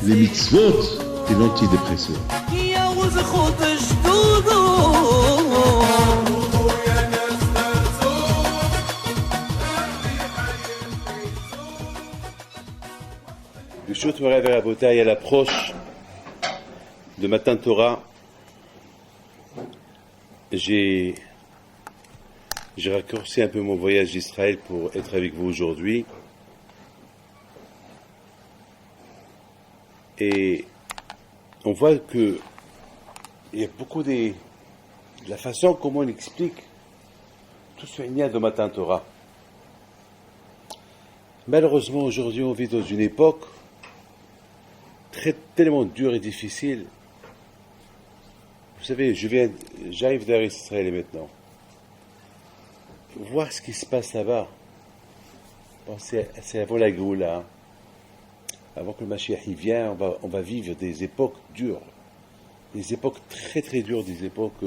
les mitzvot et l'antidépresseur. Bishut Morav et Rabotai, à l'approche de Matan Torah, j'ai raccourci un peu mon voyage d'Israël pour être avec vous aujourd'hui. Et on voit que il y a beaucoup de la façon comment on explique tout ce qu'il y a de Matan Torah. Malheureusement, aujourd'hui, on vit dans une époque tellement dure et difficile. Vous savez, j'arrive vers Israël maintenant. Voir ce qui se passe là-bas. Bon, c'est avant la Géoula. Avant que le Mashiach y vienne, on va vivre des époques dures. Des époques très très dures, des époques...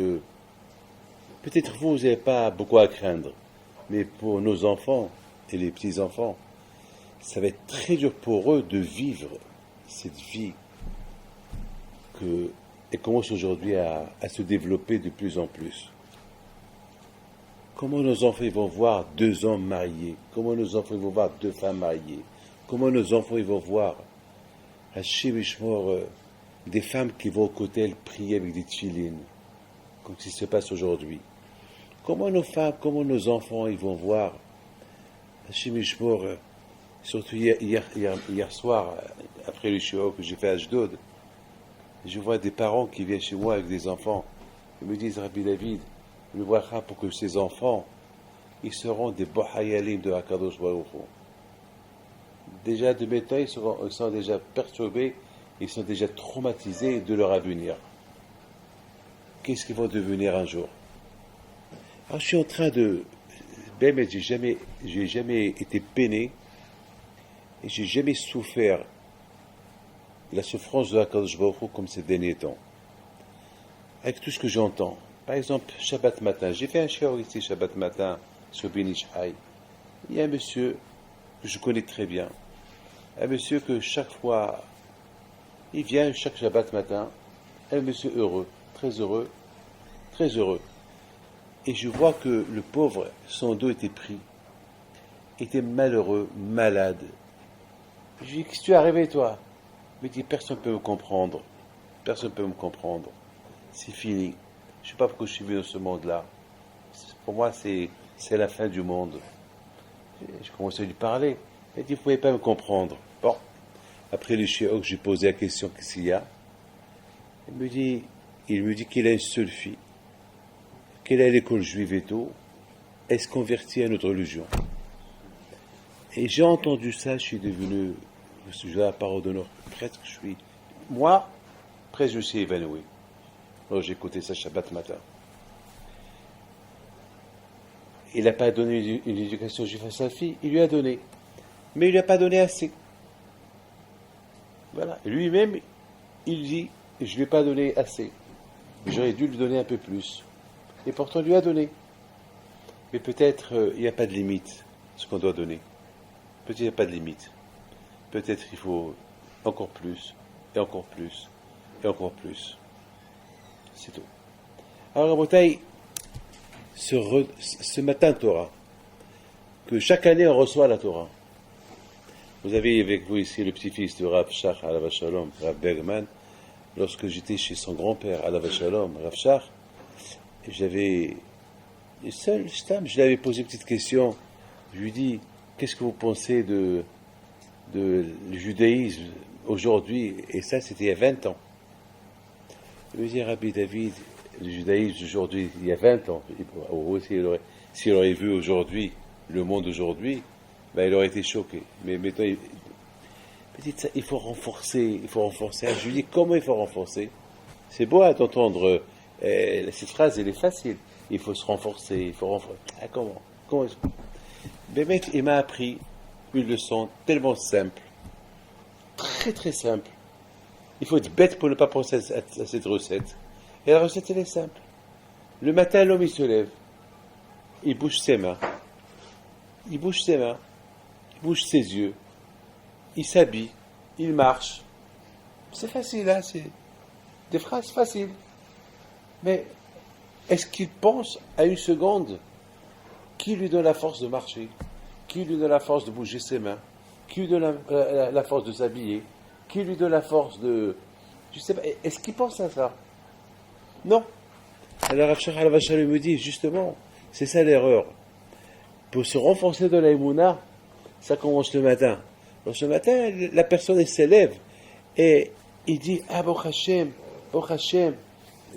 peut-être vous n'avez pas beaucoup à craindre. Mais pour nos enfants et les petits-enfants, ça va être très dur pour eux de vivre cette vie elle commence aujourd'hui à se développer de plus en plus. Comment nos enfants ils vont voir 2 hommes mariés? Comment nos enfants ils vont voir 2 femmes mariées? Comment nos enfants ils vont voir Hachim Ishmor, des femmes qui vont au kotel prier avec des tfilines, comme ce qui se passe aujourd'hui? Comment nos femmes, comment nos enfants ils vont voir Hachim Ishmor, surtout hier soir, après le shiur que j'ai fait à Ashdod, je vois des parents qui viennent chez moi avec des enfants. Ils me disent, Rabbi David, le bracha pour que ces enfants, ils seront des bohayalim de Hakadosh Baruch Hu. Déjà de maintenant, ils sont déjà perturbés, ils sont déjà traumatisés de leur avenir. Qu'est-ce qu'ils vont devenir un jour? Alors je suis en train de... Ben, j'ai jamais été peiné et j'ai jamais souffert la souffrance de Hakadosh Baruch Hu comme ces derniers temps. Avec tout ce que j'entends. Par exemple, Shabbat matin. J'ai fait un shiur ici, Shabbat matin, sur Ben Ish Chai. Il y a un monsieur que je connais très bien. Un monsieur que chaque fois, il vient chaque Shabbat matin. Un monsieur heureux, très heureux, très heureux. Et je vois que le pauvre, son dos était pris, était malheureux, malade. Je lui dis, qu'est-ce qui t'est arrivé, toi? Il me dit, personne ne peut me comprendre. Personne ne peut me comprendre. C'est fini. Je ne sais pas pourquoi je suis venu dans ce monde-là. Pour moi, c'est la fin du monde. Je commençais à lui parler. Il m'a dit, vous ne pouvez pas me comprendre. Bon. Après le shiur, j'ai posé la question, qu'est-ce qu'il y a? Il me dit qu'il a une seule fille, qu'elle est à l'école juive et tout. Elle se convertit à notre religion. Et j'ai entendu ça, je suis devenu... Je la parole d'honneur, presque je suis. Moi, presque je suis évanoui. Alors j'ai écouté ça Shabbat matin. Il n'a pas donné une éducation juive à sa fille, il lui a donné. Mais il ne lui a pas donné assez. Voilà. Lui-même, il dit, je ne lui ai pas donné assez. J'aurais dû lui donner un peu plus. Et pourtant, il lui a donné. Mais peut-être, il n'y a pas de limite, ce qu'on doit donner. Peut-être qu'il n'y a pas de limite. Peut-être il faut encore plus, et encore plus, et encore plus. C'est tout. Alors, Rabotai, ce matin Torah, que chaque année on reçoit la Torah. Vous avez avec vous ici le petit-fils de Rav Shach, Alav Shalom, Rav Bergman. Lorsque j'étais chez son grand-père, Alav Shalom, Rav Shach, je lui avais posé une petite question. Je lui dis, qu'est-ce que vous pensez de le judaïsme aujourd'hui? Et ça, c'était il y a 20 ans. Il me dit, Rabbi David, le judaïsme aujourd'hui, il y a 20 ans, s'il aurait vu aujourd'hui, le monde aujourd'hui, ben, il aurait été choqué. Mais maintenant, il faut renforcer. Je lui dis, comment il faut renforcer? C'est beau d'entendre cette phrase, elle est facile. Il faut se renforcer, il faut renforcer. Ah, comment Ben, il m'a appris une leçon tellement simple, très très simple. Il faut être bête pour ne pas penser à cette recette. Et la recette, elle est simple. Le matin, l'homme, il se lève. Il bouge ses mains. Il bouge ses yeux. Il s'habille. Il marche. C'est facile, hein, c'est des phrases faciles. Mais est-ce qu'il pense à une seconde qui lui donne la force de marcher, qui lui donne la force de bouger ses mains, qui lui donne la force de s'habiller, qui lui donne la force de... Je sais pas, est-ce qu'il pense à ça? Non. Alors Rav Shachar Al-Vachal me dit, justement, c'est ça l'erreur. Pour se renforcer dans la Emouna, ça commence le matin. Alors ce matin, la personne elle s'élève et il dit, ah Baruch Hashem,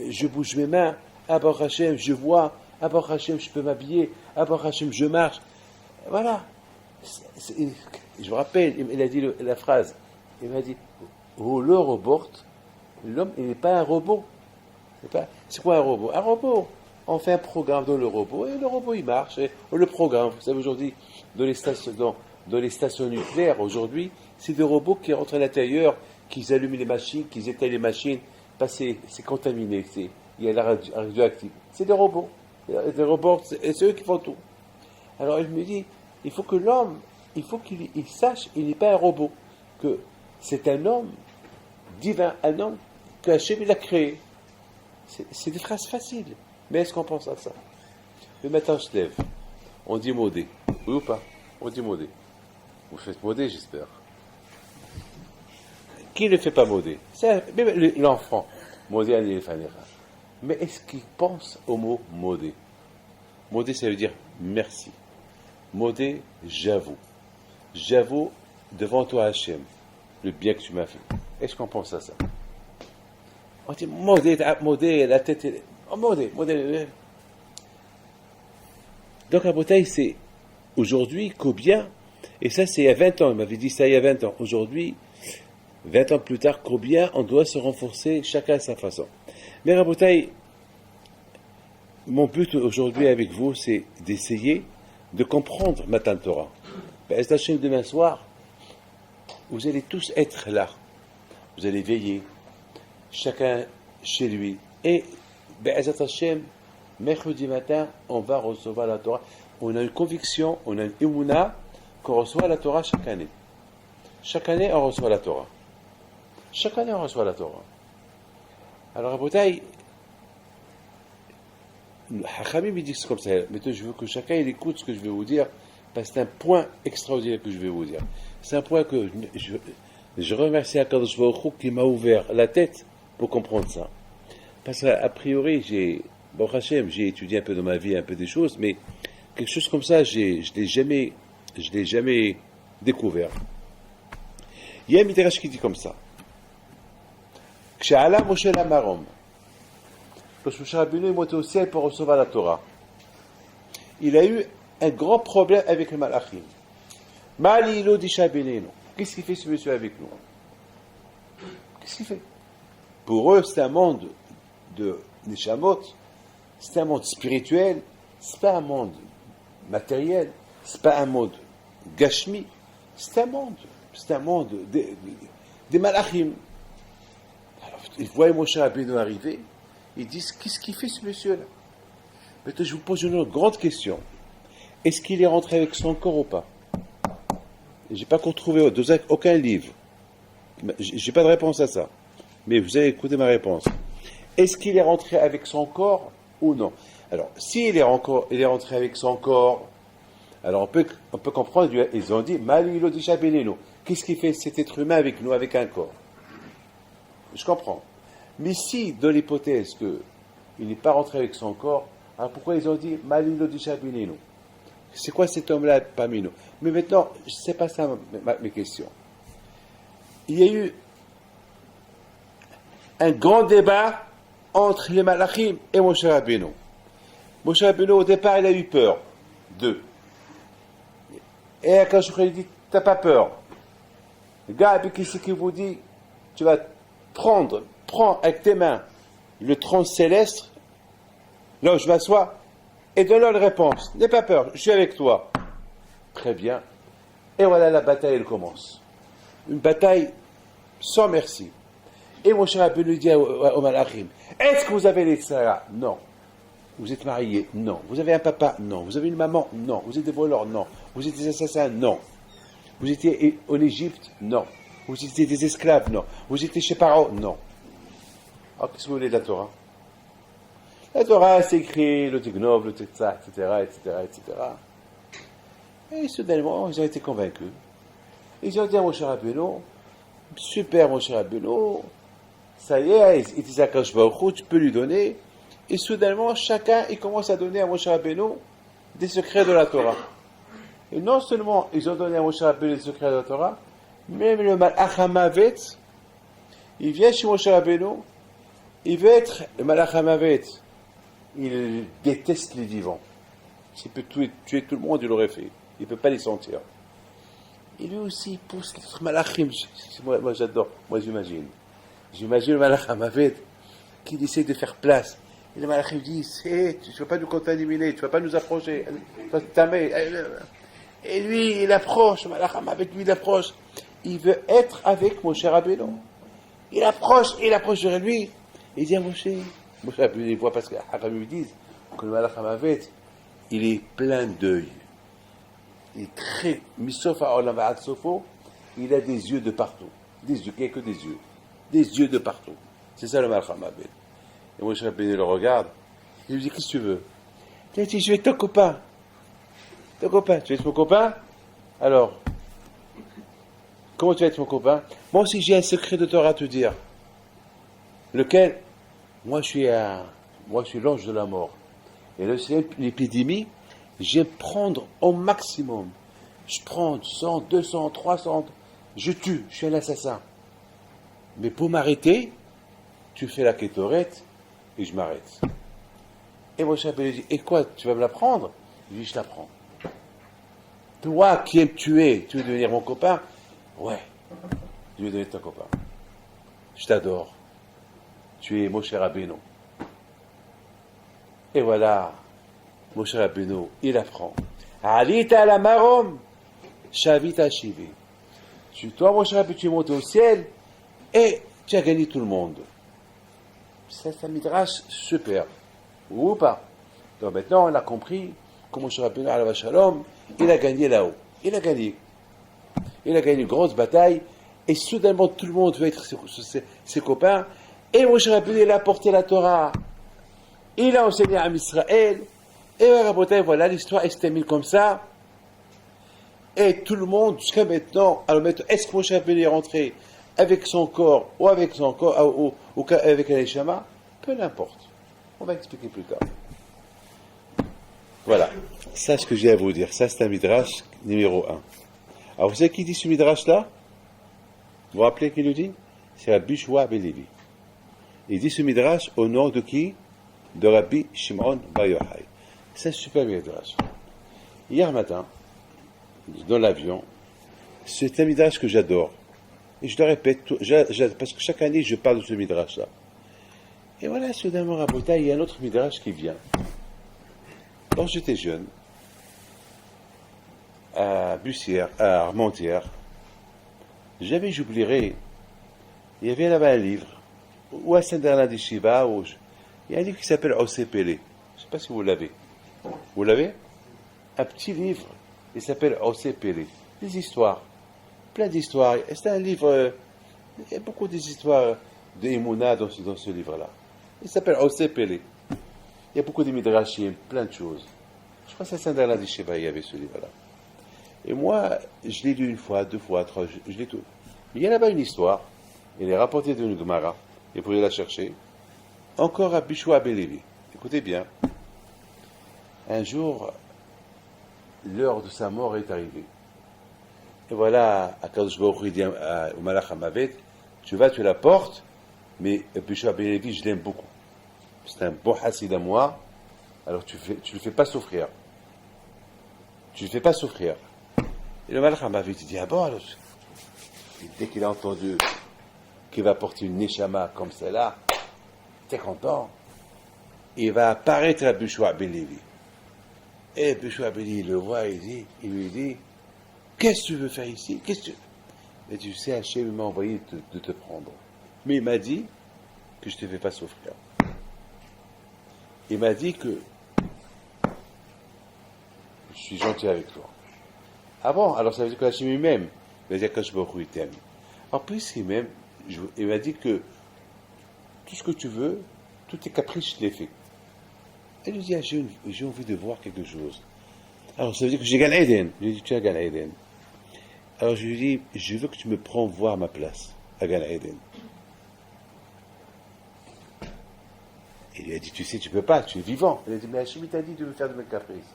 je bouge mes mains, ah Baruch Hashem, je vois, ah Baruch Hashem, je peux m'habiller, ah Baruch Hashem, je marche. Voilà. Je me rappelle, il a dit la phrase, il m'a dit, le robot, l'homme, il n'est pas un robot. C'est quoi un robot? Un robot, on fait un programme dans le robot, et le robot il marche, et on le programme. Vous savez, aujourd'hui, dans les stations nucléaires, aujourd'hui, c'est des robots qui rentrent à l'intérieur, qui allument les machines, qui éteignent les machines, parce que c'est contaminé, il y a la radioactive. C'est des robots. Des robots, c'est eux qui font tout. Alors il me dit, il faut que l'homme, il faut qu'il sache, il n'est pas un robot, que c'est un homme divin, un homme que Hachem il a créé. C'est des phrases faciles, mais est-ce qu'on pense à ça? Le matin, on se lève, on dit modé, oui ou pas? On dit modé. Vous faites modé, j'espère. Qui ne fait pas modé? C'est même l'enfant. Modé à l'éléphanera. Mais est-ce qu'il pense au mot modé? Modé, ça veut dire merci. Modé, j'avoue. J'avoue devant toi, Hachem, le bien que tu m'as fait. Est-ce qu'on pense à ça? On dit modé, la tête est... Oh, modé. Donc, la bouteille, c'est aujourd'hui combien, et ça c'est il y a 20 ans, il m'avait dit ça il y a 20 ans. Aujourd'hui, 20 ans plus tard, combien on doit se renforcer chacun à sa façon. Mais la bouteille, mon but aujourd'hui avec vous, c'est d'essayer de comprendre Matan Torah. Be'ez Hashem, demain soir, vous allez tous être là. Vous allez veiller, chacun chez lui. Et Be'ez Hashem, mercredi matin, on va recevoir la Torah. On a une conviction, on a une émouna qu'on reçoit la Torah chaque année. Chaque année, on reçoit la Torah. Chaque année, on reçoit la Torah. Alors, à Botaï, Hachamim me dit que c'est comme ça. Maintenant, je veux que chacun il écoute ce que je vais vous dire, parce que c'est un point extraordinaire que je vais vous dire. C'est un point que je remercie Akadosh Baruch Hu qui m'a ouvert la tête pour comprendre ça. Parce qu'a priori, j'ai étudié un peu dans ma vie, un peu des choses, mais quelque chose comme ça, je l'ai jamais découvert. Il y a un midrash qui dit comme ça. Kshe'ala Moshe Lamarom. Quand Moshe Rabbeinu est monté au ciel pour recevoir la Torah, il a eu un grand problème avec le Malachim. Mali lo disha benenu. Qu'est-ce qu'il fait ce monsieur avec nous? Qu'est-ce qu'il fait? Pour eux, c'est un monde de Neshamot, c'est un monde spirituel, c'est pas un monde matériel, c'est pas un monde gashmi, c'est un monde des Malachim. Alors, ils voient Moshe Rabbeinu arriver, ils disent, qu'est-ce qu'il fait ce monsieur-là? Maintenant, je vous pose une grande question. Est-ce qu'il est rentré avec son corps ou pas? Je n'ai pas encore trouvé dans aucun livre. Je n'ai pas de réponse à ça. Mais vous allez écouter ma réponse. Est-ce qu'il est rentré avec son corps ou non? Alors, s'il est rentré avec son corps, alors on peut comprendre, ils ont dit, Malilo disha benenu. Qu'est-ce qu'il fait cet être humain avec nous, avec un corps? Je comprends. Mais si, dans l'hypothèse qu'il n'est pas rentré avec son corps, alors pourquoi ils ont dit Malilo disha benenu? C'est quoi cet homme-là parmi nous? Mais maintenant, ce n'est pas ça mes questions. Il y a eu un grand débat entre les Malachim et Moshe Rabbeinu. Moshe Rabbeinu, au départ, il a eu peur d'eux. Et quand je lui ai dit, t'as pas peur. Le gars, qu'est-ce qu'il vous dit? Tu vas prends avec tes mains le tronc céleste, là où je m'assois, et donne-leur une réponse. N'aie pas peur, je suis avec toi. Très bien. Et voilà, la bataille, elle commence. Une bataille sans merci. Et Moshe Rabbeinu dit au Malachim, est-ce que vous avez les Sarah? Non. Vous êtes mariés? Non. Vous avez un papa? Non. Vous avez une maman? Non. Vous êtes des voleurs? Non. Vous êtes des assassins? Non. Vous étiez en Égypte? Non. Vous étiez des esclaves? Non. Vous étiez chez Paro? Non. Alors, qu'est-ce que vous voulez de la Torah? La Torah, c'est écrit le Tignov, le Tetzah, etc., etc., etc. Et soudainement, ils ont été convaincus. Ils ont dit à Moshe Rabbeinu, super Moshe Rabbeinu, ça y est, il dit à Akadosh Baruch Hu, tu peux lui donner. Et soudainement, chacun, il commence à donner à Moshe Rabbeinu des secrets de la Torah. Et non seulement ils ont donné à Moshe Rabbeinu des secrets de la Torah, même le Malach HaMavet, il vient chez Moshe Rabbeinu, il veut être le Malach HaMavet. Il déteste les vivants. S'il peut tuer tout le monde, il l'aurait fait. Il ne peut pas les sentir. Et lui aussi, il pousse les autres malachim. Moi, j'adore. Moi, j'imagine. J'imagine le malach HaMavet qui essaie de faire place. Et le malachim dit, tu ne vas pas nous contaminer, tu ne vas pas nous approcher. Et lui, il approche. Le malach HaMavet, lui, il approche. Il veut être avec Moshe Rabbeinu. Il approche de lui. Il dit à Moshe Rabbeinu, il voit parce que Rabbeinu lui dit que le malach HaMavet, il est plein d'œil. Il est très misof ha'olam va'ad sofo, il a des yeux de partout. Des yeux, qu'il n'y a que des yeux. Des yeux de partout. C'est ça le malach HaMavet. Et Moshe Rabbeinu le regarde, il lui dit, qu'est-ce que tu veux? Il dit, je vais être ton copain. Ton copain, tu veux être mon copain? Alors, comment tu vas être mon copain? Moi aussi j'ai un secret de Torah à te dire. Lequel? Moi je suis l'ange de la mort. Et là, c'est l'épidémie, j'aime prendre au maximum. Je prends 100, 200, 300, je tue, je suis un assassin. Mais pour m'arrêter, tu fais la kétorette et je m'arrête. Et Moshe Rabbeinu dit, et quoi, tu vas me la prendre? Je dis, je la prends. Toi qui aimes tuer, tu veux devenir mon copain? Ouais, je vais devenir ton copain. Je t'adore. Tu es Moshe Rabbeinu. Et voilà, Moshe Rabbeinu, il apprend. Alita la marom, shavita shivi. Toi, Moshe Rabbeinu, tu es monté au ciel et tu as gagné tout le monde. C'est un midrash super. Ou pas? Donc maintenant, on a compris que Moshe Rabbeinu, alav shalom, il a gagné là-haut. Il a gagné. Il a gagné une grosse bataille et soudainement, tout le monde veut être ses copains. Et Moshe Rabbeinu, il a apporté la Torah. Il a enseigné à Israël. Et voilà, l'histoire est terminée comme ça. Et tout le monde, jusqu'à maintenant, alors maintenant, est-ce que Moshe Rabbeinu est rentré avec son corps ou avec son corps, ou avec un Neshama? Peu n'importe. On va expliquer plus tard. Voilà. Ça, ce que j'ai à vous dire. Ça, c'est un midrash numéro 1. Alors, vous savez qui dit ce midrash-là? Vous vous rappelez qui le dit? C'est Rabbi Shua ben Levi. Il dit ce midrash au nom de qui? De Rabbi Shimon bar Yochai. C'est un super midrash. Hier matin, dans l'avion, c'est un midrash que j'adore. Et je le répète, parce que chaque année, je parle de ce midrash-là. Et voilà, soudainement, à Bota, il y a un autre midrash qui vient. Quand j'étais jeune, à Bussière, à Armentières, j'oublierai, il y avait là-bas un livre, ou à Saint-Bernard des Shiva, il y a un livre qui s'appelle OCPL. Je ne sais pas si vous l'avez. Vous l'avez? Un petit livre, il s'appelle OCPL. Des histoires, plein d'histoires. C'est un livre, il y a beaucoup d'histoires de Emouna dans ce livre-là. Il s'appelle OCPL. Il y a beaucoup de midrashim, plein de choses. Je crois que c'est à Saint-Bernard des Shiva, il y avait ce livre-là. Et moi, je l'ai lu une fois, 2 fois, 3, je l'ai tout. Mais il y a là-bas une histoire, elle est rapportée d'une Gemara, et vous pouvez la chercher. Encore à Rabbi Shua ben Levi. Écoutez bien. Un jour, l'heure de sa mort est arrivée. Et voilà, Akadosh Baruch Hu dit au Malach HaMavet, tu la portes, mais Rabbi Shua ben Levi, je l'aime beaucoup. C'est un bon hassid à moi, alors tu le fais pas souffrir. Tu le fais pas souffrir. Et le Malach HaMavet, il dit, ah bon, alors, dès qu'il a entendu qu'il va porter une neshama comme celle-là, t'es content. Il va apparaître à Rabbi Shua ben Levi. Et Rabbi Shua ben Levi le voit, il lui dit, qu'est-ce que tu veux faire ici? Et tu sais, Hachem m'a envoyé de te prendre. Mais il m'a dit que je ne te fais pas souffrir. Il m'a dit que je suis gentil avec toi. Ah bon? Alors ça veut dire que Hachem m'aime. Il va dire que je me t'aime. En plus, il m'a dit que tout ce que tu veux, tous tes caprices, je les fais. Elle lui dit, j'ai envie de voir quelque chose. Alors, ça veut dire que j'ai Gan Eden. Je lui ai dit, tu as Gan Eden. Alors, je lui ai dit, je veux que tu me prends voir ma place à Gan Eden. Il lui a dit, tu sais, tu peux pas, tu es vivant. Il a dit, mais Hachem, il t'a dit de me faire de mes caprices.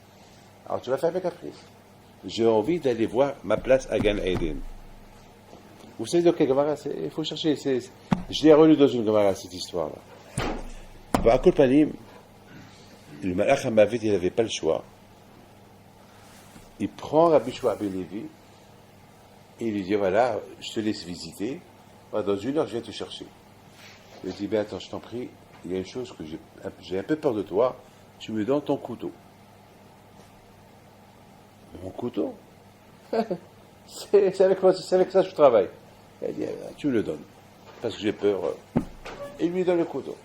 Alors, tu vas faire mes caprices. J'ai envie d'aller voir ma place à Gan Eden. Vous savez dans quelle Gemara c'est? Il faut chercher. Je l'ai relu dans une Gemara, cette histoire-là. À Kolpanim, le Malach HaMavet, il n'avait pas le choix. Il prend Rabbi Shua ben Levi et il lui dit, voilà, je te laisse visiter. Dans 1 heure, je viens te chercher. Il lui dit, ben attends, je t'en prie, il y a une chose que j'ai un peu peur de toi, tu me donnes ton couteau. Mon couteau? c'est avec ça que je travaille. Il dit, tu me le donnes, parce que j'ai peur. Il lui donne le couteau.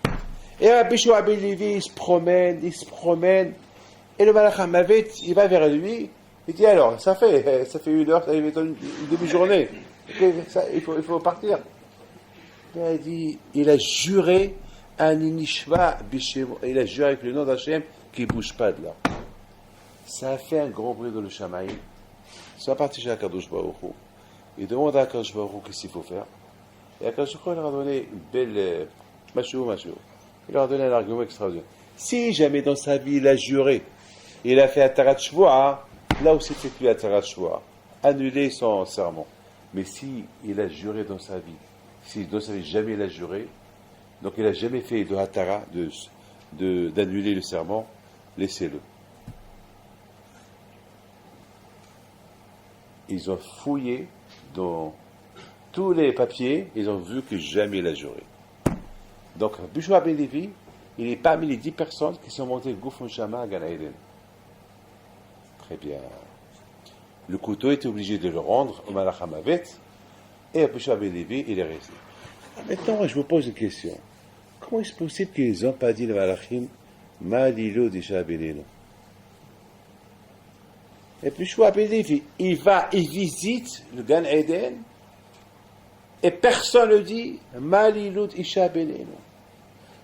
Et Rabbi Shua ben Levi, il se promène, et le Malach HaMavet, il va vers lui, il dit, alors, ça fait 1 heure, ça fait une demi-journée, il faut partir. Il dit, il a juré, il a juré avec le nom d'Hachem qu'il ne bouge pas de là. Ça a fait un grand bruit dans le Shamaïm. Ils sont partis chez Akadosh Baruch Hu. Ils demandent à Akadosh Baruch Hu qu'est-ce qu'il faut faire. Et Akadosh Baruch Hu leur a donné une belle machou. Il leur a donné un argument extraordinaire. Si jamais dans sa vie il a juré, il a fait Atarat Shvoa, là aussi c'est plus Atarat Shvoa, annuler son serment. Mais si il a juré dans sa vie, si dans sa vie jamais il a juré, donc il n'a jamais fait de Hatara, d'annuler le serment, laissez-le. Ils ont fouillé dans tous les papiers, ils ont vu que jamais il a juré. Donc, Rabbi Shua ben Levi, il est parmi les 10 personnes qui sont montées Gufon Shama à Gan Eden. Très bien. Le couteau était obligé de le rendre au Malach HaMavet, et Rabbi Shua ben Levi, il est resté. Maintenant, moi, je me pose une question. Comment est-ce possible qu'ils n'ont pas dit le Malachim, Malilo déjà Beneno? Et puis Shua ben Levi, il visite le Gan Eden, et personne ne dit Malilud Isha Beneno.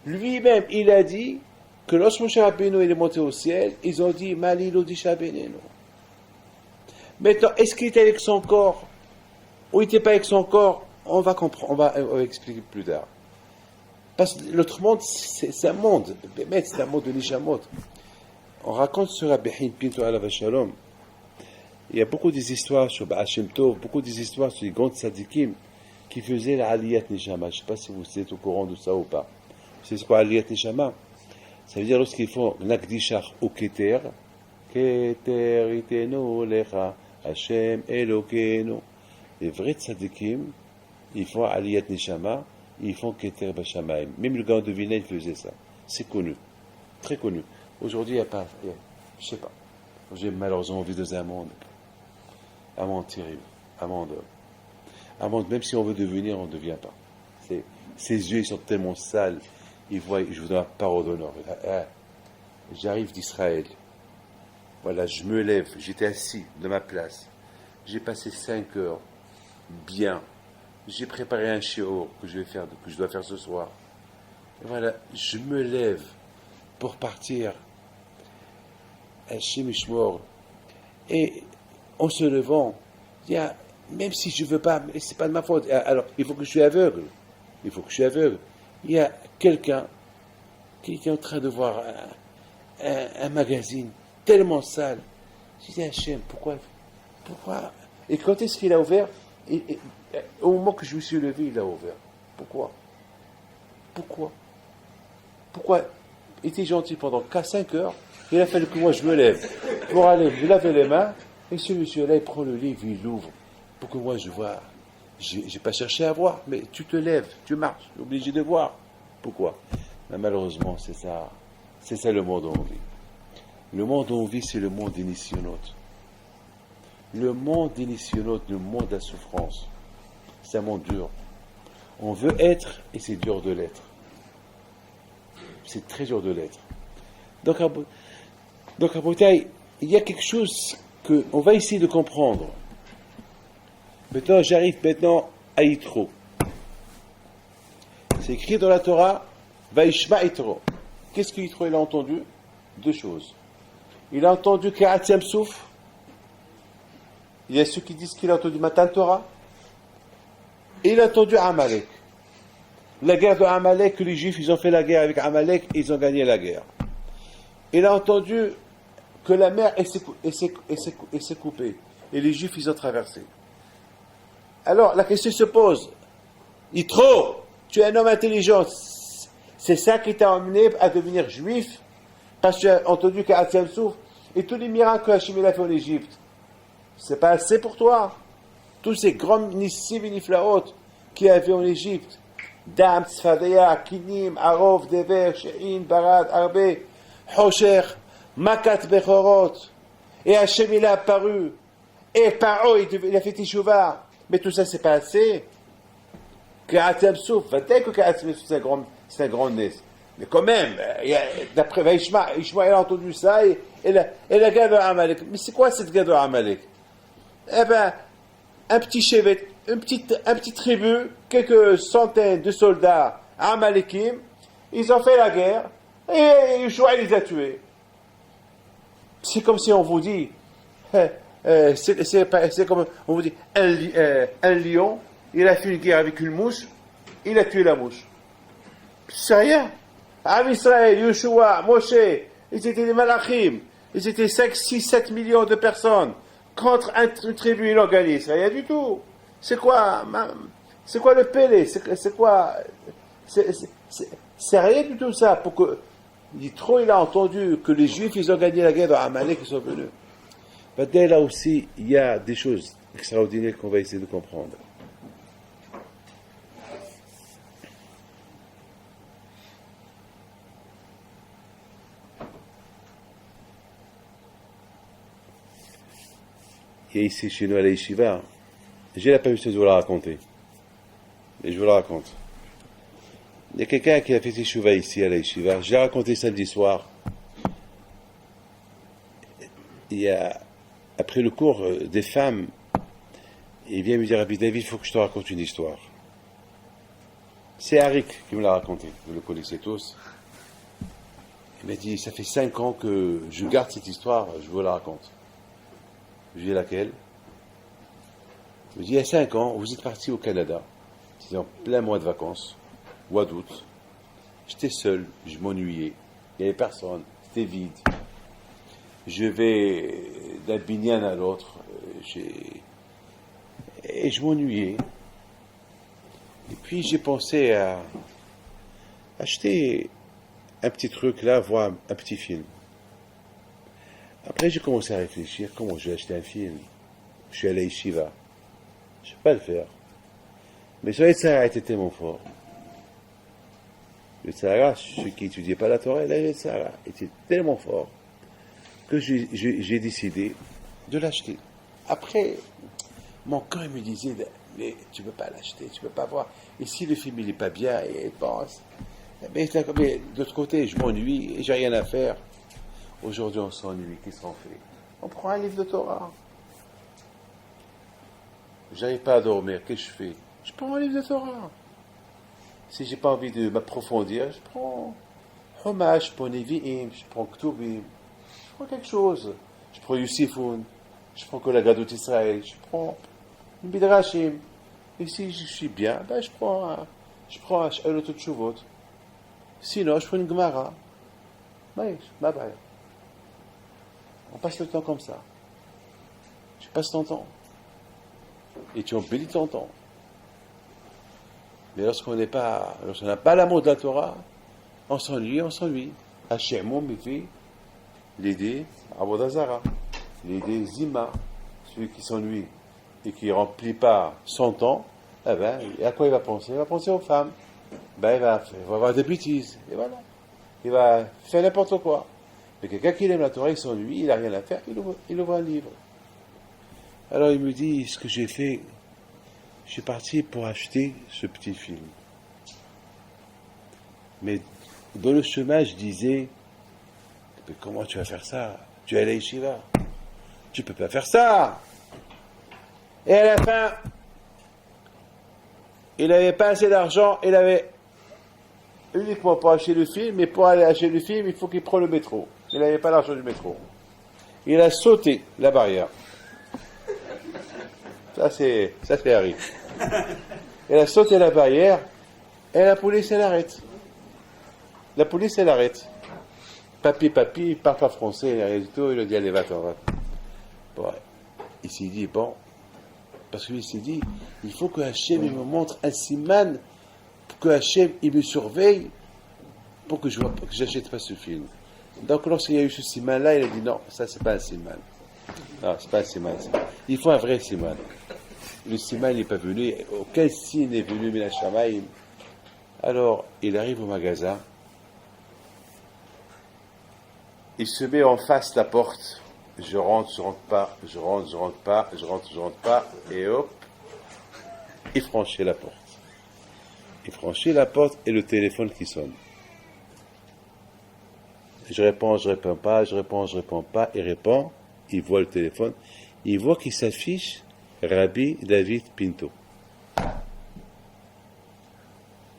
Lui-même, il a dit que lorsque Moshe Rabbeinu est monté au ciel, ils ont dit Malilud Isha Beneno. Maintenant, est-ce qu'il était avec son corps ou il n'était pas avec son corps? On va comprendre, on va expliquer plus tard. Parce que l'autre monde, c'est un monde, c'est un monde de Nishamot. On raconte sur Rabbi Pinto Alav Shalom. Il y a beaucoup des histoires sur Baal Shem Tov, beaucoup des histoires sur les grands tzadikim qui faisaient la Aliyat Neshama. Je ne sais pas si vous êtes au courant de ça ou pas. C'est quoi Aliyat Neshama? Ça veut dire lorsqu'ils font Nakdishach ou Keter, Keter iteno lecha, Hashem Elokeinu. Les vrais tzadikim, ils font Aliyat Neshama, ils font Keter Bashamaim. Même le Gaon de Vilna, il faisait ça. C'est connu, très connu. Aujourd'hui, il n'y a pas, je ne sais pas. J'ai malheureusement envie dans un monde terrible, un monde, même si on veut devenir, on ne devient pas. Ses yeux, ils sont tellement sales, ils voient, je vous donne la parole d'honneur. J'arrive d'Israël, voilà, je me lève, j'étais assis de ma place, j'ai passé 5 heures, bien, j'ai préparé un shiur que je dois faire ce soir. Et voilà, je me lève pour partir à Shemishmor, et en se levant, même si je ne veux pas, c'est pas de ma faute, alors il faut que je suis aveugle. Il y a quelqu'un qui est en train de voir un magazine tellement sale. Je dis, Hachem, pourquoi? Et quand est-ce qu'il a ouvert? Au moment que je me suis levé, il a ouvert. Pourquoi? Il était gentil pendant 5 heures. Il a fallu que moi je me lève pour aller me laver les mains. Et ce monsieur-là, il prend le livre, il l'ouvre pour que moi je vois. Je n'ai pas cherché à voir, mais tu te lèves, tu marches, tu es obligé de voir. Pourquoi? Mais malheureusement, c'est ça le monde où on vit. Le monde où on vit, c'est le monde des nisyonotes. Le monde des nisyonotes, le monde de la souffrance. C'est un monde dur. On veut être, et c'est dur de l'être. C'est très dur de l'être. Donc à Boutaï, il y a quelque chose qu'on va essayer de comprendre. Maintenant, j'arrive à Yitro. C'est écrit dans la Torah, Vaishma Yitro. Qu'est-ce que Yitro il a entendu? Deux choses. Il a entendu Kehat Yam Souf. Il y a ceux qui disent qu'il a entendu Matan Torah. Et il a entendu Amalek. La guerre de Amalek, que les Juifs, ils ont fait la guerre avec Amalek et ils ont gagné la guerre. Il a entendu que la mer s'est coupée. Et les Juifs, ils ont traversé. Alors, la question se pose. Yitro, tu es un homme intelligent. C'est ça qui t'a amené à devenir juif? Parce que tu as entendu qu'à Yam Souf et tous les miracles que Hachem a fait en Égypte. C'est pas assez pour toi? Tous ces grands nissim et niflaot qu'il y avait en Égypte. Dam, Tzfadeya, Kinim, Arov, Dever, She'in, Barad, Arbe, Hosher, Makat Bechorot. Et Hachem il a apparu. Et Paro, il a fait Teshuvah. Mais tout ça, c'est pas assez. Qu'à Yam Souf, peut-être que Qu'à Yam Souf, c'est un grand nez. Mais quand même, d'après Vaishma, il a entendu ça et la guerre de Amalek. Mais c'est quoi cette guerre de Amalek? Eh bien, un petit chevet, un petit tribu, quelques centaines de soldats Amalekim, ils ont fait la guerre et Yeshua les a tués. C'est comme si on vous dit, c'est comme on vous dit, un lion, il a fait une guerre avec une mouche, il a tué la mouche. C'est rien. Am Israël, Yeshua, Moshe, ils étaient des malachim, ils étaient 5, 6, 7 millions de personnes. Contre une tribu, ils l'ont gagné. C'est rien du tout. C'est quoi le Pélé? C'est quoi? C'est rien du tout ça. Pour que Yitro, il a entendu que les Juifs, ils ont gagné la guerre de Amalek, ils sont venus. Mais là aussi, il y a des choses extraordinaires qu'on va essayer de comprendre. Il y a ici chez nous à la Yeshiva, j'ai la permission de vous la raconter. Mais je vous la raconte. Il y a quelqu'un qui a fait ses chevaux ici à la Yeshiva. Je l'ai raconté samedi soir. Après le cours des femmes, il vient me dire, Rabbi David, il faut que je te raconte une histoire. C'est Arik qui me l'a raconté. Vous le connaissez tous. Il m'a dit, ça fait 5 ans que je garde cette histoire, je vous la raconte. Je lui dis laquelle? Il me dit, il y a 5 ans, vous êtes parti au Canada. C'était en plein mois de vacances, mois d'août. J'étais seul, je m'ennuyais. Il n'y avait personne, c'était vide. Je vais d'un binyan à l'autre. Et je m'ennuyais. Et puis j'ai pensé à acheter un petit truc là, voir un petit film. Après, j'ai commencé à réfléchir, comment je vais acheter un film? Je suis allé à Yeshiva. Je ne peux pas le faire. Mais ce Yetzara était tellement fort. Le Yetzara, ceux qui n'étudiaient pas la Torah, le Yetzara était tellement fort que j'ai décidé de l'acheter. Après, mon cœur me disait, mais tu ne peux pas l'acheter, tu ne peux pas voir. Et si le film n'est pas bien, il pense. Mais de l'autre côté, je m'ennuie et j'ai rien à faire. Aujourd'hui, on s'ennuie. Qu'est-ce qu'on fait? On prend un livre de Torah. J'arrive pas à dormir. Qu'est-ce que je fais? Je prends un livre de Torah. Si j'ai pas envie de m'approfondir, je prends Homash, je prends Nevi'im, je prends Ktubim, je prends quelque chose. Je prends Yusifoun, je prends Kolagadot Israël, je prends une Midrashim. Et si je suis bien, ben je prends Sh'alot Tshuvot. Sinon, je prends une Gemara. Mais, ma belle. On passe le temps comme ça. Tu passes ton temps. Et tu embellis ton temps. Mais lorsqu'on n'a pas l'amour de la Torah, on s'ennuie. Hachem, on me fait l'aider à Vodazara, l'aider Zima, celui qui s'ennuie et qui ne remplit pas son temps, eh ben, à quoi il va penser? Il va penser aux femmes. Ben, il va avoir des bêtises. Et voilà. Il va faire n'importe quoi. Mais quelqu'un qui aime la Torah, il s'ennuie, il n'a rien à faire, il ouvre un livre. Alors il me dit, ce que j'ai fait, je suis parti pour acheter ce petit film. Mais dans le chemin, je disais, mais comment tu vas faire ça? Tu es à la Yeshiva. Tu ne peux pas faire ça. Et à la fin, il n'avait pas assez d'argent, il avait uniquement pour acheter le film, mais pour aller acheter le film, il faut qu'il prenne le métro. Il n'avait pas l'argent du métro. Il a sauté la barrière. Ça c'est Harry. Il a sauté la barrière et la police elle arrête. La police elle arrête. Papy, il parle pas français, il a rien du tout, il a dit allez va-t'en, va. Bon, il s'est dit bon, parce qu'il s'est dit il faut que Hachem il me montre un siman, pour que Hachem il me surveille, pour que je n'achète pas ce film. Donc lorsqu'il y a eu ce siman là, il a dit non, ça c'est pas un siman. Non, c'est pas un siman. Il faut un vrai siman. Le siman n'est pas venu, aucun signe n'est venu, Mina Shamaïm. Alors il arrive au magasin. Il se met en face de la porte. Je rentre pas, je rentre pas, et hop, il franchit la porte. Il franchit la porte et le téléphone qui sonne. Je réponds pas, il répond, il voit le téléphone, il voit qu'il s'affiche Rabbi David Pinto.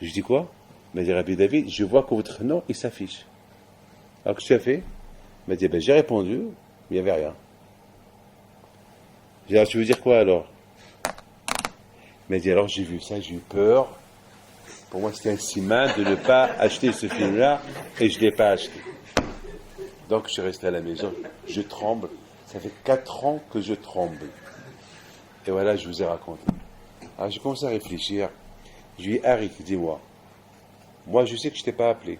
Je dis quoi? Il m'a dit Rabbi David, je vois que votre nom, il s'affiche. Alors que tu as fait? Il m'a dit, j'ai répondu, mais il n'y avait rien. J'ai dit, alors tu veux dire quoi alors? Il m'a dit, alors j'ai vu ça, j'ai eu peur. Pour moi, c'était un siman de ne pas acheter ce film-là, et je ne l'ai pas acheté. Donc, je suis resté à la maison, je tremble. Ça fait 4 ans que je tremble. Et voilà, je vous ai raconté. Alors, j'ai commencé à réfléchir. Je lui ai dit, Harry, dis-moi. Moi, je sais que je ne t'ai pas appelé.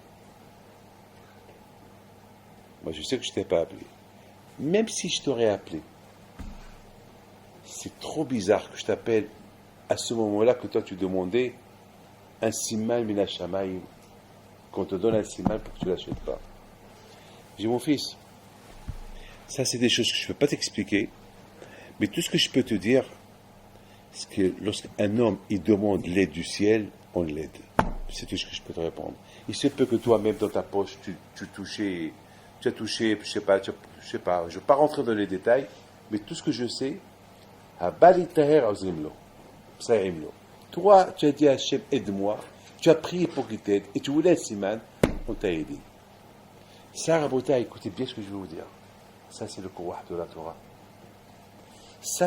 Même si je t'aurais appelé, c'est trop bizarre que je t'appelle à ce moment-là que toi tu demandais un siman mina shamayim, qu'on te donne un siman pour que tu ne l'achètes pas. J'ai dit, mon fils, ça c'est des choses que je ne peux pas t'expliquer, mais tout ce que je peux te dire, c'est que lorsqu'un homme il demande l'aide du ciel, on l'aide. C'est tout ce que je peux te répondre. Il se peut que toi-même dans ta poche, tu as touché, je ne sais pas, je ne vais pas rentrer dans les détails, mais tout ce que je sais, toi, tu as dit à Hachem, aide-moi, tu as prié pour qu'il t'aide, et tu voulais un siman, on t'a aidé. Ça, Rabota, écoutez bien ce que je vais vous dire. Ça, c'est le kouah de la Torah. Si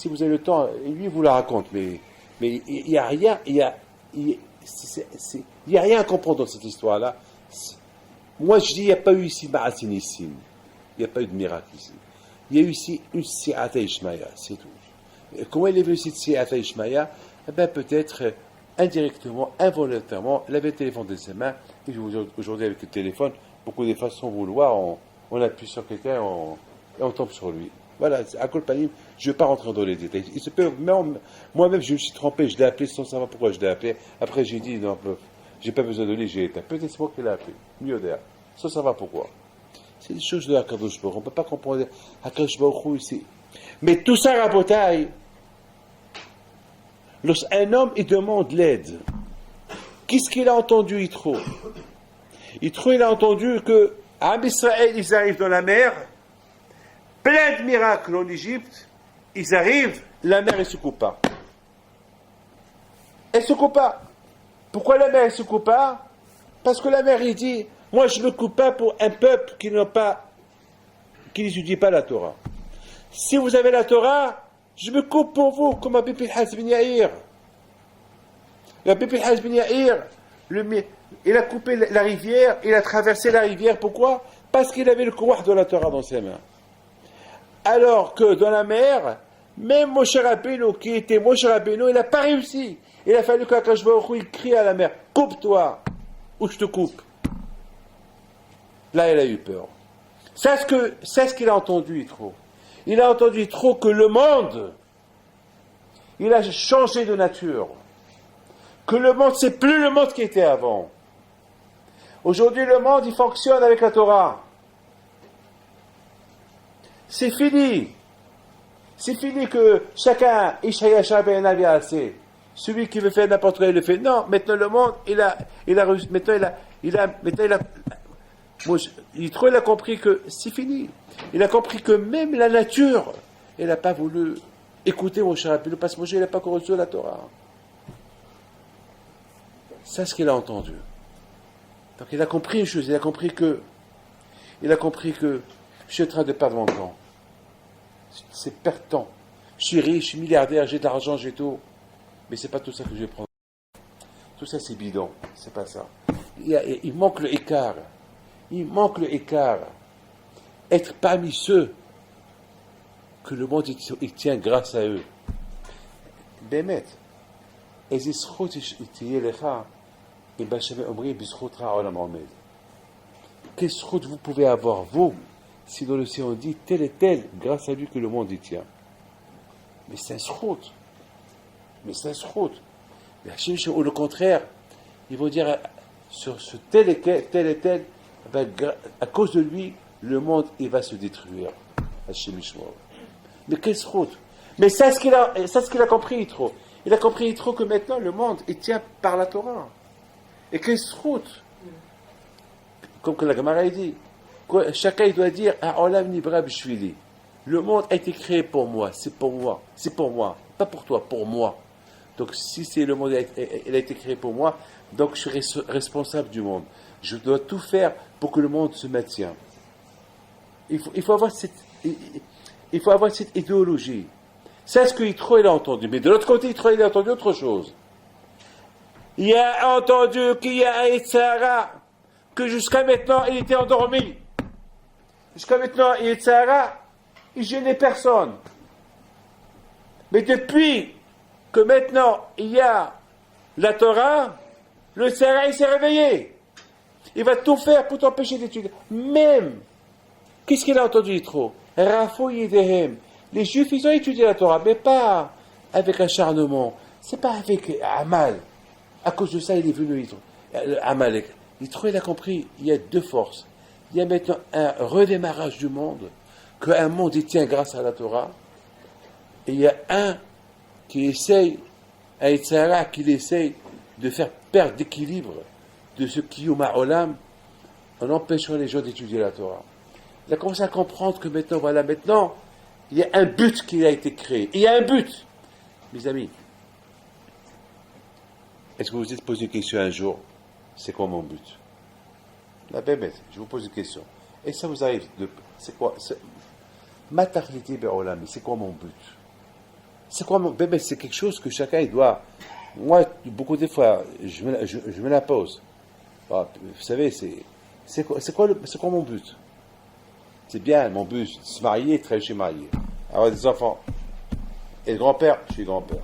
vous avez le temps, lui vous la raconte, mais il n'y a rien, il y a rien à comprendre dans cette histoire-là. Moi, je dis, il n'y a pas eu ici Ma'asinissim. Il n'y a pas eu de miracle ici. Il y a eu ici une Si'ata Ishmaïa, c'est tout. Comment il est venu cette Si'ata Ishmaïa? Peut-être indirectement, involontairement, il avait le téléphone dans ses mains. Et aujourd'hui, avec le téléphone, beaucoup de fois, sans vouloir, on appuie sur quelqu'un et on tombe sur lui. Voilà, à Kolpanim, je ne vais pas rentrer dans les détails. Il se peut, moi-même, je me suis trompé, je l'ai appelé sans savoir pourquoi je l'ai appelé. Après, j'ai dit, non, j'ai pas besoin de lui, j'ai éteint. Peut-être c'est moi qui l'ai appelé, mieux d'ailleurs, sans savoir pourquoi. C'est des choses de Akadosh Baruch Hu. On ne peut pas comprendre Akadosh Baruch Hu ici. Mais tout ça, Rabotai, lorsqu'un homme, il demande l'aide, qu'est-ce qu'il a entendu, Yitro? Yitro, il a entendu que Am Israël, ils arrivent dans la mer, plein de miracles en Égypte, ils arrivent, la mer, elle se coupe pas. Elle se coupe pas. Pourquoi la mer, elle se coupe pas? Parce que la mer, il dit, moi, je ne me coupe pas pour un peuple qui n'étudie pas la Torah. Si vous avez la Torah, je me coupe pour vous, comme Rabbi Pinhas ben Yair. Rabbi Pinhas ben Yair, il a coupé la rivière, il a traversé la rivière, pourquoi? Parce qu'il avait le kouah de la Torah dans ses mains. Alors que dans la mer, même Moshe Rabbeinu, qui était Moshe Rabbeinu, il n'a pas réussi. Il a fallu qu'Akadosh Baruch Hu, il crie à la mer, coupe-toi, ou je te coupe. Là, il a eu peur. C'est ce qu'il a entendu, trop. Il a entendu trop que le monde, il a changé de nature. Que le monde, c'est plus le monde qui était avant. Aujourd'hui, le monde, il fonctionne avec la Torah. C'est fini. C'est fini que chacun, celui qui veut faire n'importe quoi, il le fait. Non, maintenant le monde, il a compris que c'est fini. Il a compris que même la nature, elle n'a pas voulu Écoutez Moshe Rabbeinu, parce que Moshe il n'a pas encore reçu la Torah. C'est ce qu'il a entendu. Donc il a compris une chose, il a compris que je suis en train de perdre mon temps. C'est perdant. Je suis riche, je suis milliardaire, j'ai de l'argent, j'ai tout. Mais c'est pas tout ça que je vais prendre. Tout ça c'est bidon, c'est pas ça. Il manque le écart. Il manque le écart. Être parmi ceux que le monde il tient grâce à eux. Bémet. איזה זכות תהיה לך אם בשם אומרים בזכותך העולם עומד. Quelle zchut vous pouvez avoir, vous, si dans le ciel on dit tel et tel, grâce à lui que le monde y tient. Mais c'est un zchut. Mais c'est un zchut. Mais Hachem, ou le contraire, ils vont dire sur ce tel et tel, ben, à cause de lui, le monde il va se détruire. Hachem Yishmor. Mais quel zchut. Mais c'est ce qu'il a compris, trop. Il a compris trop que maintenant le monde il tient par la Torah. Et quelle zchut. Comme que la Gemara dit, chacun doit dire Olam nibra b'shvili. Le monde a été créé pour moi, c'est pour moi, pas pour toi, pour moi. Donc si c'est le monde, il a été créé pour moi, donc je suis responsable du monde. Je dois tout faire pour que le monde se maintienne. Il faut avoir cette idéologie. C'est ce que Yitro il a entendu. Mais de l'autre côté, Yitro il a entendu autre chose. Il a entendu qu'il y a un Yitzhara, que jusqu'à maintenant, il était endormi. Jusqu'à maintenant, Yitzhara, il gênait personne. Mais depuis que maintenant, il y a la Torah, le Yitzhara, il s'est réveillé. Il va tout faire pour t'empêcher d'étudier. Même, qu'est-ce qu'il a entendu, Yitro? Rafou Yedehem. Les Juifs, ils ont étudié la Torah, mais pas avec acharnement. C'est pas avec Amal. À cause de ça, il est venu Amalek. Il a compris, il y a deux forces. Il y a maintenant un redémarrage du monde, qu'un monde y tient grâce à la Torah. Et il y a un qui essaye, un Yitzhara qui essaye de faire perdre d'équilibre de ce Kiyuma Olam en empêchant les gens d'étudier la Torah. Il a commencé à comprendre que maintenant, il y a un but qui a été créé. Il y a un but. Mes amis, est-ce que vous vous êtes posé une question un jour? C'est quoi mon but? La bébête, je vous pose une question. Et ça vous arrive de... C'est quoi? Maternité be'olami, c'est quoi mon but? C'est quoi mon... Bébête, c'est quelque chose que chacun il doit... Moi, beaucoup de fois, je me la pose. Vous savez, c'est quoi mon but? C'est bien, mon but, se marier, très chez marié. Avoir des enfants. Et le grand-père, je suis grand-père.